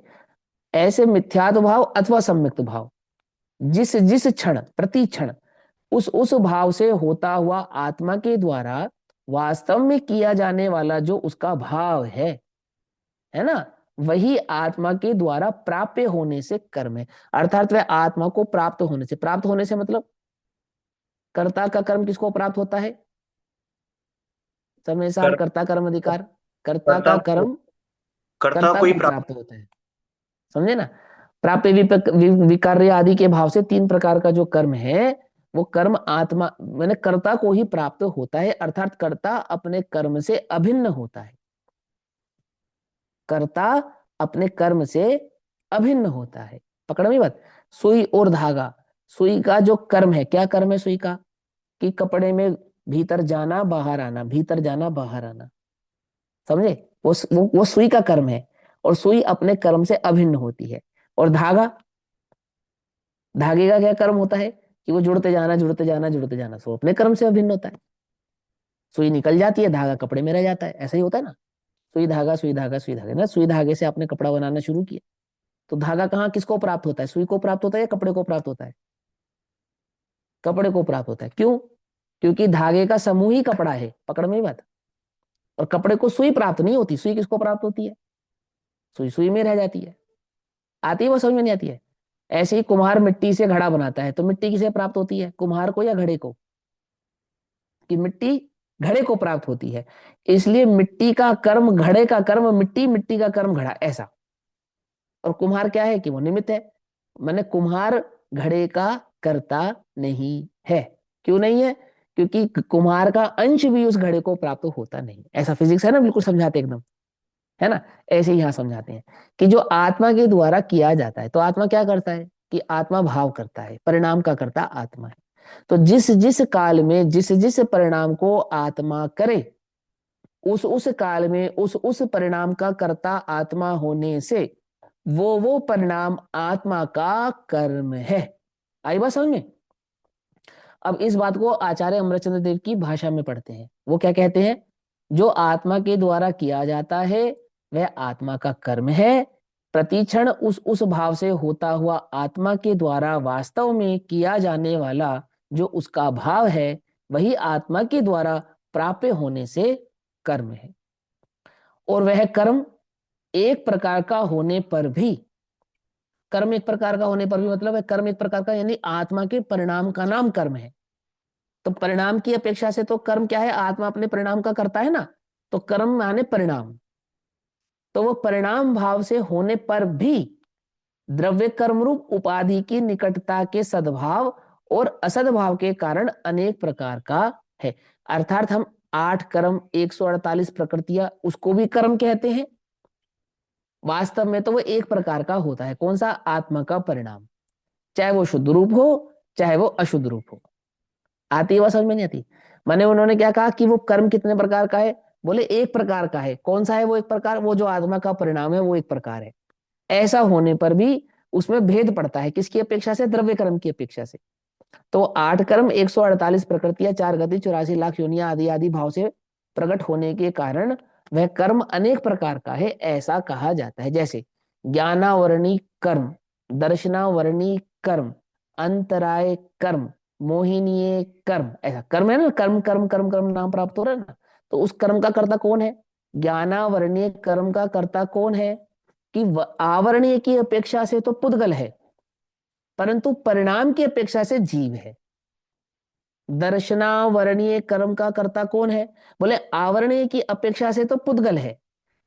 ऐसे मिथ्यात्व भाव अथवा सम्यक्त भाव, जिस जिस क्षण प्रति क्षण उस भाव से होता हुआ आत्मा के द्वारा वास्तव में किया जाने वाला जो उसका भाव है ना? वही आत्मा के द्वारा प्राप्य होने से कर्म है। अर्थात वह आत्मा को प्राप्त होने से मतलब कर्ता का कर्म किसको प्राप्त होता है? समय सार कर, कर्ता कर्म अधिकार। कर्ता कर्ता का कर्म कर्ता कर्ता को ही को प्राप्त। प्राप्त होता है। समझे ना? प्राप्य विकार्य आदि के भाव से तीन प्रकार का जो कर्म है, वो कर्म आत्मा मैंने कर्ता को ही प्राप्त होता है, अर्थात कर्ता अपने कर्म से अभिन्न होता है। कर्ता अपने कर्म से अभिन्न होता है। पकड़ में बात? सुई और धागा। सुई का जो कर्म है, क्या कर्म है सुई का? कि कपड़े में भीतर जाना बाहर आना, भीतर जाना बाहर आना। समझे? वो सुई का कर्म है, और सुई अपने कर्म से अभिन्न होती है। और धागा, धागे का क्या कर्म होता है? कि वो जुड़ते जाना जुड़ते जाना जुड़ते जाना, सो अपने कर्म से अभिन्न होता है। सुई निकल जाती है, धागा कपड़े में रह जाता है, ऐसा ही होता है ना। सुई धागा सुई धागा सुई धागा ना, सुई धागे से आपने कपड़ा बनाना शुरू किया, तो धागा कहाँ किसको प्राप्त होता है? सुई को प्राप्त होता है या कपड़े को प्राप्त होता है? कपड़े को प्राप्त होता है। क्यों? क्योंकि धागे का समूह ही कपड़ा है। पकड़ में ही बात। और कपड़े को सुई प्राप्त नहीं होती, सुई किसको प्राप्त होती है? सुई सुई में रह जाती है। आती है वो, समझ में नहीं आती है? ऐसे ही कुम्हार मिट्टी से घड़ा बनाता है, तो मिट्टी किसे प्राप्त होती है? कुम्हार को या घड़े को? कि मिट्टी घड़े को प्राप्त होती है। इसलिए मिट्टी का कर्म घड़े का कर्म मिट्टी, मिट्टी का कर्म घड़ा, ऐसा। और कुम्हार क्या है? कि वो निमित्त है। मैंने कुम्हार घड़े का कर्ता नहीं है। क्यों नहीं है? क्योंकि कुम्हार का अंश भी उस घड़े को प्राप्त होता नहीं। ऐसा फिजिक्स है ना, बिल्कुल समझाते एकदम, है ना? ऐसे ही यहाँ समझाते हैं कि जो आत्मा के द्वारा किया जाता है, तो आत्मा क्या करता है? कि आत्मा भाव करता है, परिणाम का करता आत्मा है। तो जिस जिस काल में जिस जिस परिणाम को आत्मा करे, उस काल में उस परिणाम का कर्ता आत्मा होने से वो परिणाम आत्मा का कर्म है। आई बात समझ में? अब इस बात को आचार्य अमरचंद्र देव की भाषा में पढ़ते हैं। वो क्या कहते हैं? जो आत्मा के द्वारा किया जाता है, वह आत्मा का कर्म है। प्रतिक्षण उस भाव से होता हुआ आत्मा के द्वारा वास्तव में किया जाने वाला जो उसका भाव है, वही आत्मा के द्वारा प्राप्य होने से कर्म है। और वह कर्म एक प्रकार का होने पर भी, कर्म एक प्रकार का होने पर भी मतलब है कर्म एक प्रकार का, यानी आत्मा के परिणाम का नाम कर्म है। तो परिणाम की अपेक्षा से तो कर्म क्या है? आत्मा अपने परिणाम का करता है ना। तो कर्म माने परिणाम। तो वो परिणाम भाव से होने पर भी द्रव्य कर्म रूप उपाधि की निकटता के सद्भाव और असद्भाव के कारण अनेक प्रकार का है। अर्थात हम 8 कर्म, 148 प्रकृतियां, उसको भी कर्म कहते हैं। वास्तव में तो वो एक प्रकार का होता है। कौन सा? आत्मा का परिणाम। चाहे वो शुद्ध रूप हो, चाहे वो अशुद्ध रूप हो। आती है, वह समझ में नहीं आती? माने उन्होंने क्या कहा कि वो कर्म कितने प्रकार का है? बोले एक प्रकार का है। कौन सा है वो एक प्रकार? वो जो आत्मा का परिणाम है, वो एक प्रकार है। ऐसा होने पर भी उसमें भेद पड़ता है, किसकी अपेक्षा से? द्रव्य कर्म की अपेक्षा से। तो 8 कर्म, 148 प्रकृतियां, 4 गति, 84 लाख योनियां आदि आदि भाव से प्रकट होने के कारण वह कर्म अनेक प्रकार का है, ऐसा कहा जाता है। जैसे ज्ञानावरणी कर्म, दर्शनावरणी कर्म, अंतराय कर्म, मोहिनीय कर्म, ऐसा कर्म है ना। कर्म कर्म कर्म कर्म नाम प्राप्त हो रहा है ना। तो उस कर्म का कर्ता कौन है? ज्ञानावरणीय कर्म का कर्ता कौन है? कि आवरणीय की अपेक्षा से तो पुद्गल है, परंतु परिणाम की अपेक्षा से जीव है। दर्शनावरणीय कर्म का कर्ता कौन है? बोले आवरणीय की अपेक्षा से तो पुद्गल है,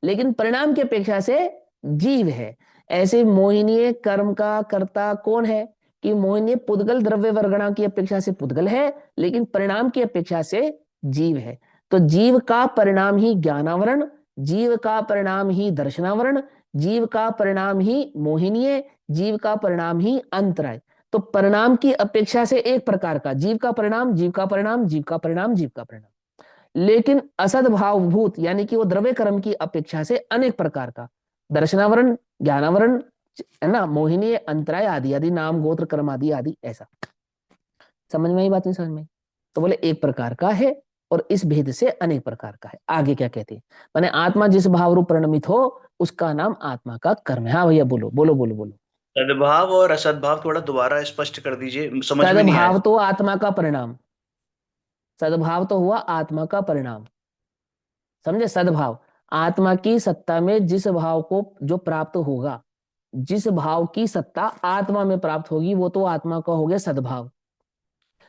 लेकिन परिणाम की अपेक्षा से जीव है। ऐसे मोहिनीय कर्म का कर्ता कौन है? कि मोहिनीय पुद्गल द्रव्य वर्गणा की अपेक्षा से पुद्गल है, लेकिन परिणाम की अपेक्षा से जीव है। तो जीव का परिणाम ही ज्ञानावरण, जीव का परिणाम ही दर्शनावरण, जीव का परिणाम ही मोहिनीय, जीव का परिणाम ही अंतराय। तो परिणाम की अपेक्षा से एक प्रकार का जीव का परिणाम, जीव का परिणाम, जीव का परिणाम, जीव का परिणाम। लेकिन असद्भावभूत यानी कि वो द्रव्य कर्म की अपेक्षा से अनेक प्रकार का दर्शनावरण, ज्ञानावरण, है ना, मोहिनी, अंतराय आदि आदि, नाम गोत्र कर्म आदि आदि, ऐसा। समझ में आई बात? नहीं समझ में? तो बोले एक प्रकार का है, और इस भेद से अनेक प्रकार का है। आगे क्या कहते हैं? माने आत्मा जिस भाव रूप परिणमित हो, उसका नाम आत्मा का कर्म है। हाँ भैया, बोलो बोलो बोलो बोलो। सद्भाव और असद्भाव थोड़ा दोबारा स्पष्ट कर दीजिए, समझ में नहीं आया। सद्भाव तो आत्मा का परिणाम, सद्भाव तो हुआ आत्मा का परिणाम। समझे? सद्भाव आत्मा की सत्ता में जिस भाव को जो प्राप्त होगा, जिस भाव की सत्ता आत्मा में प्राप्त होगी वो तो आत्मा का हो गया सद्भाव,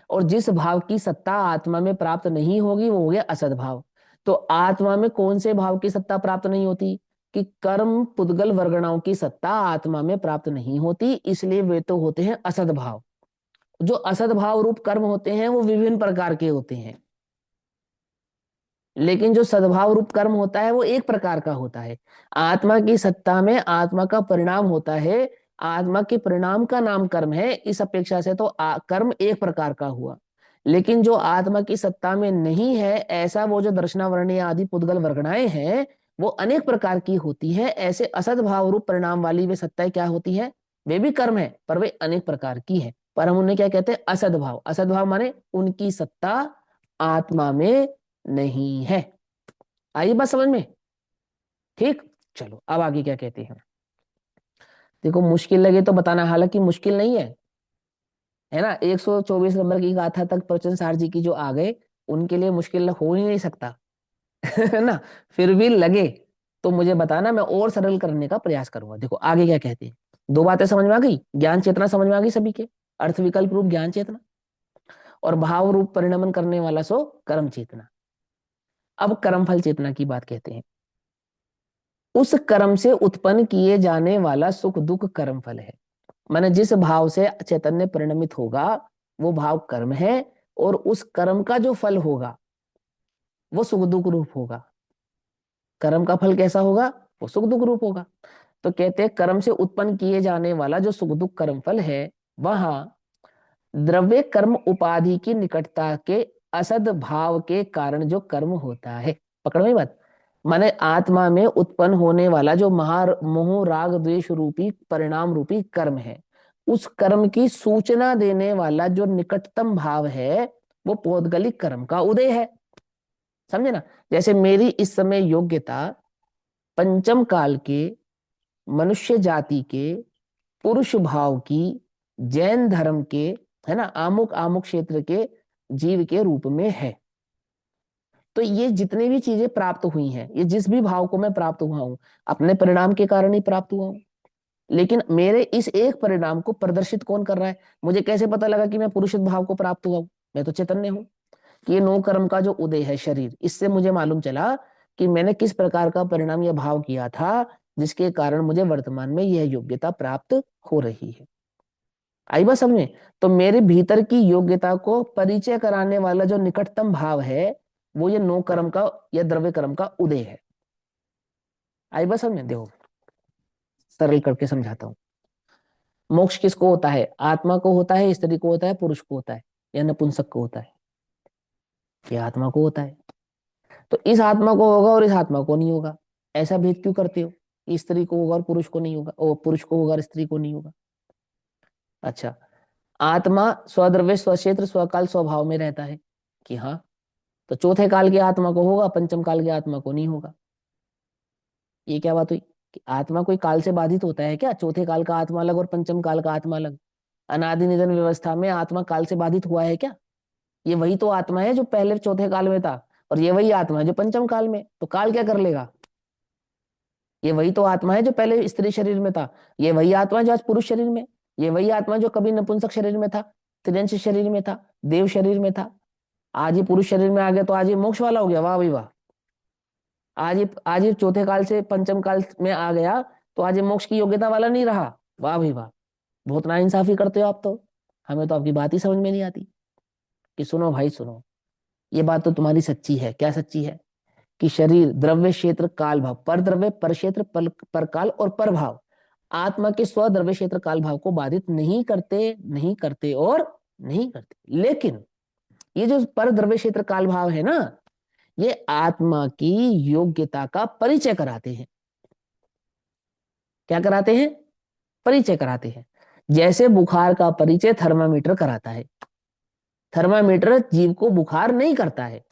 और जिस भाव की सत्ता आत्मा में प्राप्त नहीं होगी वो हो गया असद्भाव। तो आत्मा में कौन से भाव की सत्ता प्राप्त नहीं होती? कि कर्म पुद्गल वर्गणाओं की सत्ता आत्मा में प्राप्त नहीं होती, इसलिए वे तो होते हैं असद्भाव। जो असद्भाव रूप कर्म होते हैं वो विभिन्न प्रकार के होते हैं, लेकिन जो सद्भाव रूप कर्म होता है वो एक प्रकार का होता है। आत्मा की सत्ता में आत्मा का परिणाम होता है, आत्मा के परिणाम का नाम कर्म है, इस अपेक्षा से तो कर्म एक प्रकार का हुआ। लेकिन जो आत्मा की सत्ता में नहीं है, ऐसा वो जो दर्शनावरणीय आदि पुद्गल वर्गणाएं हैं वो अनेक प्रकार की होती है। ऐसे असद्भाव रूप परिणाम वाली वे सत्ताएं क्या होती है? वे भी कर्म है पर वे अनेक प्रकार की है, पर हम उन्हें क्या कहते हैं? असद्भाव। असद्भाव माने उनकी सत्ता आत्मा में नहीं है। आई बात समझ में? ठीक। चलो अब आगे क्या कहते हैं। देखो मुश्किल लगे तो बताना, हालांकि मुश्किल नहीं है ना। 124 नंबर की गाथा तक प्रवचन सार जी की जो आ गए, उनके लिए मुश्किल हो ही नहीं सकता। है ना। फिर भी लगे तो मुझे बताना, मैं और सरल करने का प्रयास करूंगा। देखो आगे क्या कहते हैं। दो बातें समझ में आ गई, ज्ञान चेतना समझ में आ गई सभी के, अर्थ विकल्प रूप ज्ञान चेतना और भाव रूप परिणमन करने वाला सो कर्म चेतना। अब कर्म फल चेतना की बात कहते हैं। उस कर्म से उत्पन्न किए जाने वाला सुख दुख कर्म फल है। माने जिस भाव से चैतन्य परिणमित होगा वो भाव कर्म है, और उस कर्म का जो फल होगा वो सुख दुख रूप होगा। कर्म का फल कैसा होगा? वो सुख दुख रूप होगा। तो कहते हैं कर्म से उत्पन्न किए जाने वाला जो सुख दुख कर्म फल है, वहां द्रव्य कर्म उपाधि की निकटता के असद भाव के कारण जो कर्म होता है। पकड़ में बात। माने आत्मा में उत्पन्न होने वाला जो महा मोह राग द्वेष रूपी परिणाम रूपी कर्म है, उस कर्म की सूचना देने वाला जो निकटतम भाव है वो पौद्गलिक कर्म का उदय है। समझे ना। जैसे मेरी इस समय योग्यता पंचम काल के मनुष्य जाति के पुरुष भाव की जैन धर्म के, है ना, आमुक आमुक क्षेत्र के जीव के रूप में है। तो ये जितनी भी चीजें प्राप्त हुई हैं, ये जिस भी भाव को मैं प्राप्त हुआ हूं, अपने परिणाम के कारण ही प्राप्त हुआ हूं। लेकिन मेरे इस एक परिणाम को प्रदर्शित कौन कर रहा है? मुझे कैसे पता लगा कि मैं पुरुष भाव को प्राप्त हुआ हूं? मैं तो चैतन्य हूं। कि ये नौ कर्म का जो उदय है शरीर, इससे मुझे मालूम चला कि मैंने किस प्रकार का परिणाम या भाव किया था, जिसके कारण मुझे वर्तमान में यह योग्यता प्राप्त हो रही है। आई बात समझ में? तो मेरे भीतर की योग्यता को परिचय कराने वाला जो निकटतम भाव है वो ये नौ कर्म का या द्रव्य कर्म का उदय है। आई बात समझ में? देखो सरल करके समझाता हूँ। मोक्ष किसको होता है? आत्मा को होता है, स्त्री को होता है, पुरुष को होता है, या नपुंसक को होता है? ये आत्मा को होता है। तो इस आत्मा को होगा और इस आत्मा को नहीं होगा। ऐसा भेद क्यों करते हो? स्त्री को होगा और पुरुष को नहीं होगा, और पुरुष को होगा और स्त्री को नहीं होगा। अच्छा, आत्मा स्वद्रव्य स्वक्षेत्र स्वकाल स्वभाव में रहता है कि हाँ, तो चौथे काल की आत्मा को होगा, पंचम काल की आत्मा को नहीं होगा। ये क्या बात हुई? कि आत्मा कोई काल से बाधित होता है क्या? चौथे काल का आत्मा अलग और पंचम काल का आत्मा अलग। अनादि निधन व्यवस्था में आत्मा काल से बाधित हुआ है क्या? ये वही तो आत्मा है जो पहले चौथे काल में था, और ये वही आत्मा है जो पंचम काल में। तो काल क्या कर लेगा? ये वही तो आत्मा है जो पहले स्त्री शरीर में था, ये वही आत्मा है जो आज पुरुष शरीर में, ये वही आत्मा जो कभी नपुंसक शरीर में था, त्रियंश शरीर में था, देव शरीर में था। आज ये पुरुष शरीर में आ गया तो आज ये मोक्ष वाला हो गया। वाह भाई वाह। आज ये चौथे काल से पंचम काल में आ गया तो आज ये मोक्ष की योग्यता वाला नहीं रहा। वाह भाई वाह। बहुत नाइंसाफी करते हो आप तो। हमें तो आपकी बात ही समझ में नहीं आती। कि सुनो भाई सुनो, ये बात तो तुम्हारी सच्ची है। क्या सच्ची है? कि शरीर द्रव्य क्षेत्र काल भाव, पर द्रव्य पर क्षेत्र पर काल और पर भाव आत्मा के स्व द्रव्य क्षेत्र काल भाव को बाधित नहीं करते, नहीं करते और नहीं करते। लेकिन ये जो पर द्रव्य क्षेत्र काल भाव है ना, ये आत्मा की योग्यता का परिचय कराते हैं। क्या कराते हैं? परिचय कराते हैं। जैसे बुखार का परिचय थर्मामीटर कराता है। थर्मामीटर जीव को बुखार नहीं करता है।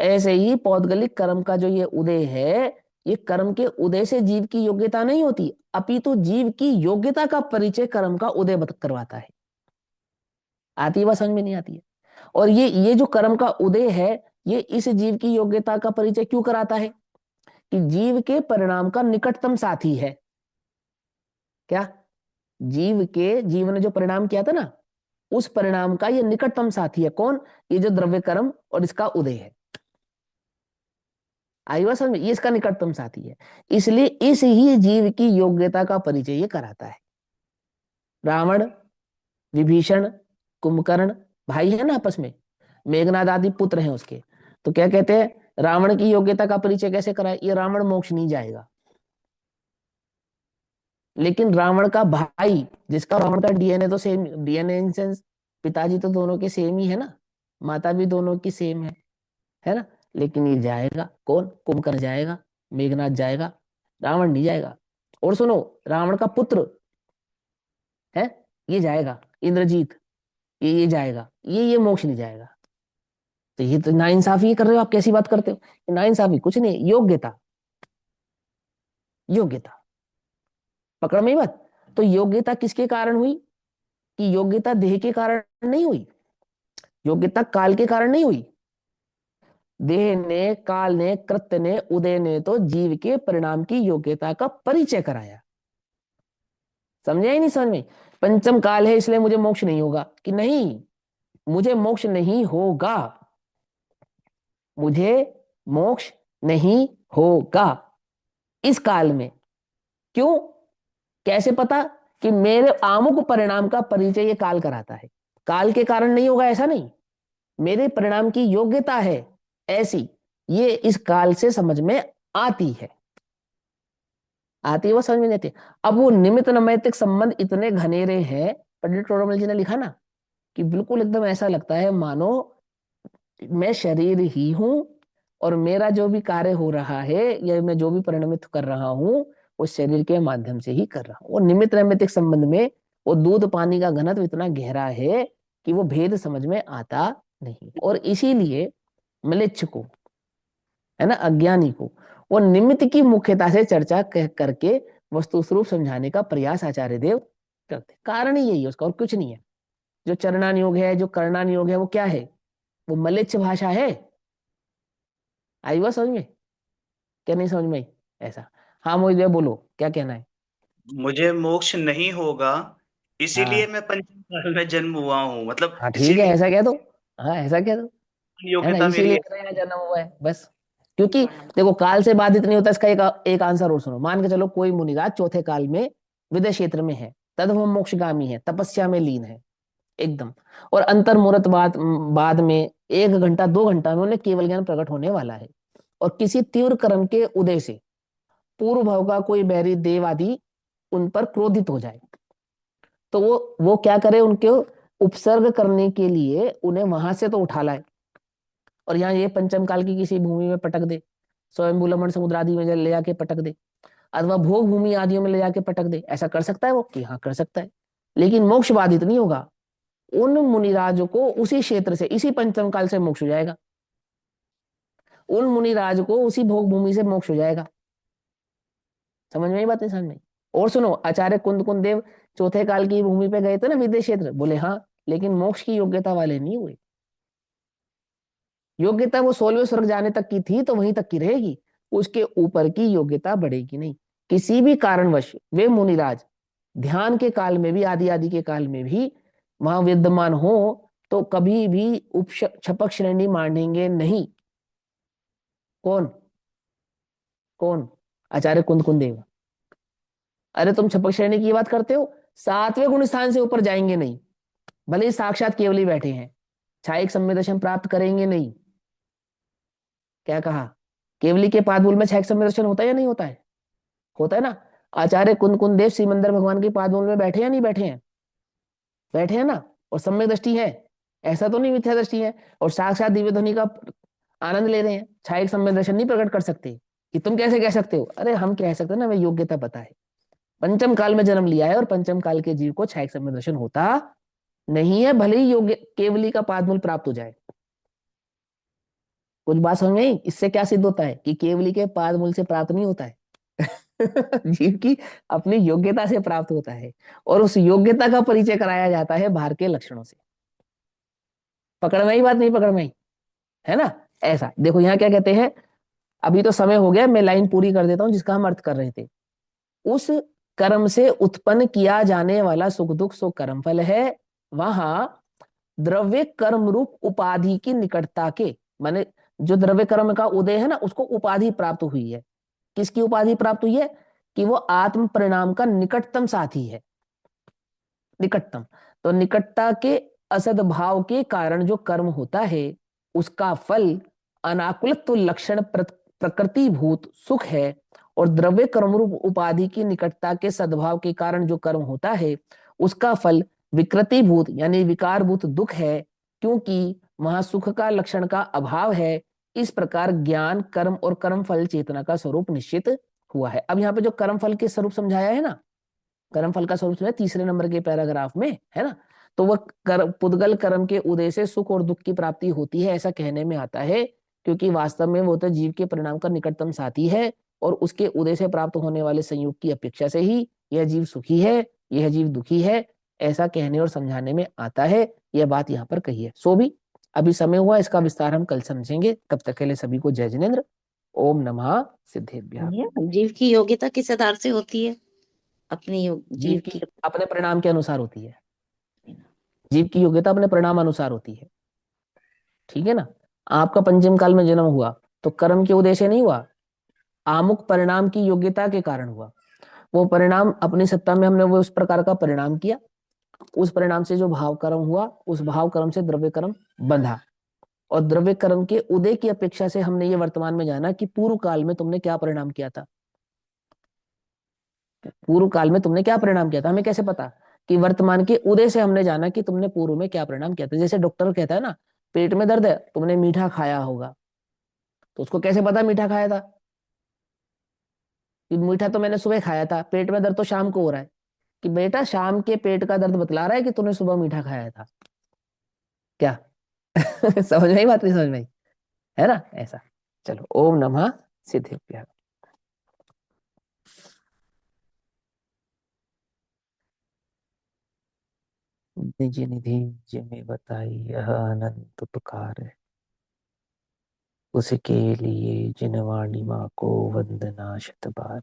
ऐसे ही पौद्गलिक कर्म का जो ये उदय है, ये कर्म के उदय से जीव की योग्यता नहीं होती, अपितु जीव की योग्यता का परिचय कर्म का उदय करवाता है। आती है बात समझ में? नहीं आती है? और ये जो कर्म का उदय है, ये इस जीव की योग्यता का परिचय क्यों कराता है? कि जीव के परिणाम का निकटतम साथी है। क्या? जीव के, जीव ने जो परिणाम किया था ना, उस परिणाम का ये निकटतम साथी है। कौन? ये जो द्रव्य कर्म और इसका उदय है। आई बात समझ में? ये इसका निकटतम साथी है। इसलिए इस ही जीव की योग्यता का परिचय ये कराता है। रावण, विभीषण, कुंभकर्ण भाई है ना आपस में, मेघनाद आदि पुत्र हैं उसके। तो क्या कहते हैं, रावण की योग्यता का परिचय कैसे कराए? ये रावण मोक्ष नहीं जाएगा, लेकिन रावण का भाई, जिसका रावण का डीएनए तो सेम, डीएनए इन सेंस पिताजी तो दोनों के सेम ही है ना, माता भी दोनों की सेम है ना, लेकिन ये जाएगा कौन? कुंभकर्ण जाएगा, मेघनाथ जाएगा, रावण नहीं जाएगा। और सुनो, रावण का पुत्र है, ये जाएगा, इंद्रजीत, ये जाएगा, ये मोक्ष नहीं जाएगा। तो ये तो नाइंसाफी कर रहे हो आप, कैसी बात करते हो? नाइंसाफी कुछ नहीं, योग्यता, योग्यता, पकड़ में ही बात। तो योग्यता किसके कारण हुई? कि योग्यता देह के कारण नहीं हुई, योग्यता काल के कारण नहीं हुई। देह ने, काल ने, कृत्य ने, उदय ने तो जीव के परिणाम की योग्यता का परिचय कराया। समझे ही नहीं समझ में? पंचम काल है इसलिए मुझे मोक्ष नहीं होगा, कि नहीं, मुझे मोक्ष नहीं होगा, मुझे मोक्ष नहीं होगा इस काल में। क्यों? कैसे पता? कि मेरे आमुक परिणाम का परिचय ये काल कराता है। काल के कारण नहीं होगा ऐसा नहीं, मेरे परिणाम की योग्यता है ऐसी, ये इस काल से समझ में आती है। आती है वो, समझ में नहीं आती। अब वो निमित्त नैमित्तिक संबंध इतने घनेरे हैं, पंडित टोडरमल जी ने लिखा ना, कि बिल्कुल एकदम ऐसा लगता है मानो मैं शरीर ही हूं, और मेरा जो भी कार्य हो रहा है या मैं जो भी परिणमित कर रहा हूं, वो शरीर के माध्यम से ही कर रहा हूं। वो निमित्त नैमित्तिक संबंध में वो दूध पानी का घनत्व इतना गहरा है कि वो भेद समझ में आता नहीं। और इसीलिए म्लेच्छ को, है ना, अज्ञानी को, वो निमित्त की मुख्यता से चर्चा करके वस्तु स्वरूप समझाने का प्रयास आचार्य देव करते। कारण ही यही है उसका, और कुछ नहीं है। जो चरणानुयोग है, जो कर्णानुयोग है, वो क्या है? वो मलेच्छ भाषा है। आई बात समझ में? क्या नहीं समझ में आई? ऐसा। हाँ मोहित भैया बोलो, क्या कहना है? मुझे मोक्ष नहीं होगा, इसीलिए हाँ। मैं पंचम काल में जन्म हुआ हूँ, मतलब हाँ ठीक है, इसीलिए ऐसा कह दो। हाँ ऐसा कह दो, है ना, योग्यता इसीलिए मेरी मेरा यहाँ जन्म हुआ है बस। क्योंकि देखो, काल से बाधित नहीं होता, इसका एक आंसर और सुनो। मान के चलो कोई मुनिराज चौथे काल में विदेह क्षेत्र में है, तदव मोक्षगामी है, तपस्या में लीन है एकदम, और अंतर मुहूर्त बाद में 1 घंटा 2 घंटा में उन्हें केवल ज्ञान प्रकट होने वाला है, और किसी तीव्र कर्म के उदय से पूर्व भाव का कोई बैरी देव आदि उन पर क्रोधित हो जाए, तो वो क्या करे, उनके उपसर्ग करने के लिए उन्हें वहां से तो उठा लाए, और यहाँ ये पंचम काल की किसी भूमि में पटक दे, स्वयं लवण समुद्र आदि में ले जाके पटक दे, अथवा भोग भूमि आदियों में ले जाके पटक दे। ऐसा कर सकता है वो? कि हाँ कर सकता है, लेकिन मोक्ष बाधित नहीं होगा। उन मुनिराजों को उसी क्षेत्र से, इसी पंचम काल से मोक्ष हो जाएगा, उन मुनिराज को उसी भोग भूमि से मोक्ष हो जाएगा। समझ में आई बात? नहीं समझ में? और सुनो, आचार्य कुंद कुंद देव चौथे काल की भूमि पे गए थे ना, विदेश क्षेत्र, बोले हाँ, लेकिन मोक्ष की योग्यता वाले नहीं हुए। योग्यता वो 16वें स्वर्ग जाने तक की थी, तो वहीं तक की रहेगी, उसके ऊपर की योग्यता बढ़ेगी नहीं। किसी भी कारणवश वे मुनिराज ध्यान के काल में भी, आदि आदि के काल में भी वहां विद्यमान हो, तो कभी भी उप छपक श्रेणी मानेंगे नहीं। कौन? कौन? आचार्य कुंद कुंद देव। अरे तुम छपक श्रेणी की बात करते हो, 7वें गुण स्थान से ऊपर जाएंगे नहीं, भले ही साक्षात केवली बैठे हैं, छायिक सम्य दर्शन प्राप्त करेंगे नहीं। क्या कहा? केवली के पादमूल में छायिक सम्य दर्शन होता है या नहीं होता है? होता है ना। आचार्य कुंद कुंद देव श्रीमंदर भगवान के पादमूल में बैठे या नहीं बैठे हैं? बैठे हैं ना, और सम्यक दृष्टि है, ऐसा तो नहीं मिथ्या दृष्टि है, और साक्षात दिव्य ध्वनि का आनंद ले रहे हैं। छायिक सम्यक दर्शन नहीं प्रकट कर सकते, कि तुम कैसे कह सकते हो? अरे हम कह सकते हैं ना, वे योग्यता पता है, पंचम काल में जन्म लिया है, और पंचम काल के जीव को छायिक सम्यक दर्शन होता नहीं है, भले ही योग्य केवली का पादमूल प्राप्त हो जाए। कुछ बात समझ में आई? इससे क्या सिद्ध होता है? कि केवली के पादमूल से प्राप्त नहीं होता है, जीव की अपनी योग्यता से प्राप्त होता है, और उस योग्यता का परिचय कराया जाता है बाहर के लक्षणों से। पकड़ में आई बात? नहीं पकड़ में आई? है ना। ऐसा देखो, यहाँ क्या कहते हैं, अभी तो समय हो गया, मैं लाइन पूरी कर देता हूं जिसका हम अर्थ कर रहे थे। उस कर्म से उत्पन्न किया जाने वाला सुख दुख सो कर्म फल है। वहां द्रव्य कर्म रूप उपाधि की निकटता के, माने जो द्रव्य कर्म का उदय है ना, उसको उपाधि प्राप्त हुई है। किसकी उपाधि प्राप्त हुई है? कि वो आत्म परिणाम का निकटतम साथी है। निकटतम, तो निकटता के असद्भाव के कारण जो कर्म होता है, उसका फल अनाकुलत्व लक्षण प्रकृतिभूत सुख है। और द्रव्य कर्म रूप उपाधि की निकटता के सद्भाव के कारण जो कर्म होता है, उसका फल विकृतिभूत यानी विकारभूत दुख है, क्योंकि वहां सुख का लक्षण का अभाव है। इस प्रकार ज्ञान कर्म और कर्म फल चेतना का स्वरूप निश्चित हुआ है। अब यहाँ पे जो कर्म फल के स्वरूप समझाया है ना, कर्म फल का स्वरूप है तीसरे नंबर के पैराग्राफ में, है ना। तो वह पुद्गल कर्म के उदय से सुख और दुख की प्राप्ति होती है, ऐसा कहने में आता है, क्योंकि वास्तव में वो तो जीव के परिणाम का निकटतम साथी है। और उसके उदय से प्राप्त होने वाले संयोग की अपेक्षा से ही यह जीव सुखी है, यह जीव दुखी है, ऐसा कहने और समझाने में आता है। यह बात यहाँ पर कही है। सो भी अभी समय हुआ, इसका विस्तार हम कल समझेंगे। तब तक के लिए सभी को जय जिनेन्द्र। ओम नमः सिद्धेभ्यः। जीव की योग्यता किस आधार से होती है? अपनी जीव जीव की की। अपने परिणाम के अनुसार होती है। जीव की योग्यता अपने परिणाम अनुसार होती है। ठीक है ना। आपका पंचम काल में जन्म हुआ तो कर्म के उदय से नहीं हुआ, आमुक परिणाम की योग्यता के कारण हुआ। वो परिणाम अपनी सत्ता में हमने वो उस प्रकार का परिणाम किया, उस परिणाम से जो भाव कर्म हुआ, उस भाव कर्म से द्रव्य कर्म बंधा। और द्रव्य कर्म के उदय की अपेक्षा से हमने ये वर्तमान में जाना कि पूर्व काल में तुमने क्या परिणाम किया था। पूर्व काल में तुमने क्या परिणाम किया था, हमें कैसे पता? कि वर्तमान के उदय से हमने जाना कि तुमने पूर्व में क्या परिणाम किया था। जैसे डॉक्टर कहता है ना, पेट में दर्द है, तुमने मीठा खाया होगा। तो उसको कैसे पता मीठा खाया था? कि मीठा तो मैंने सुबह खाया था, पेट में दर्द तो शाम को हो रहा है। कि बेटा शाम के पेट का दर्द बतला रहा है कि तूने सुबह मीठा खाया था। क्या समझ में आई बात? नहीं समझ में आई, है ना ऐसा। चलो, ओम नमः सिद्धेभ्यः। निज निधि जिम्मे बताई यह अनंत उपकार है, उसके लिए जिन वाणी माँ को वंदना शत बार।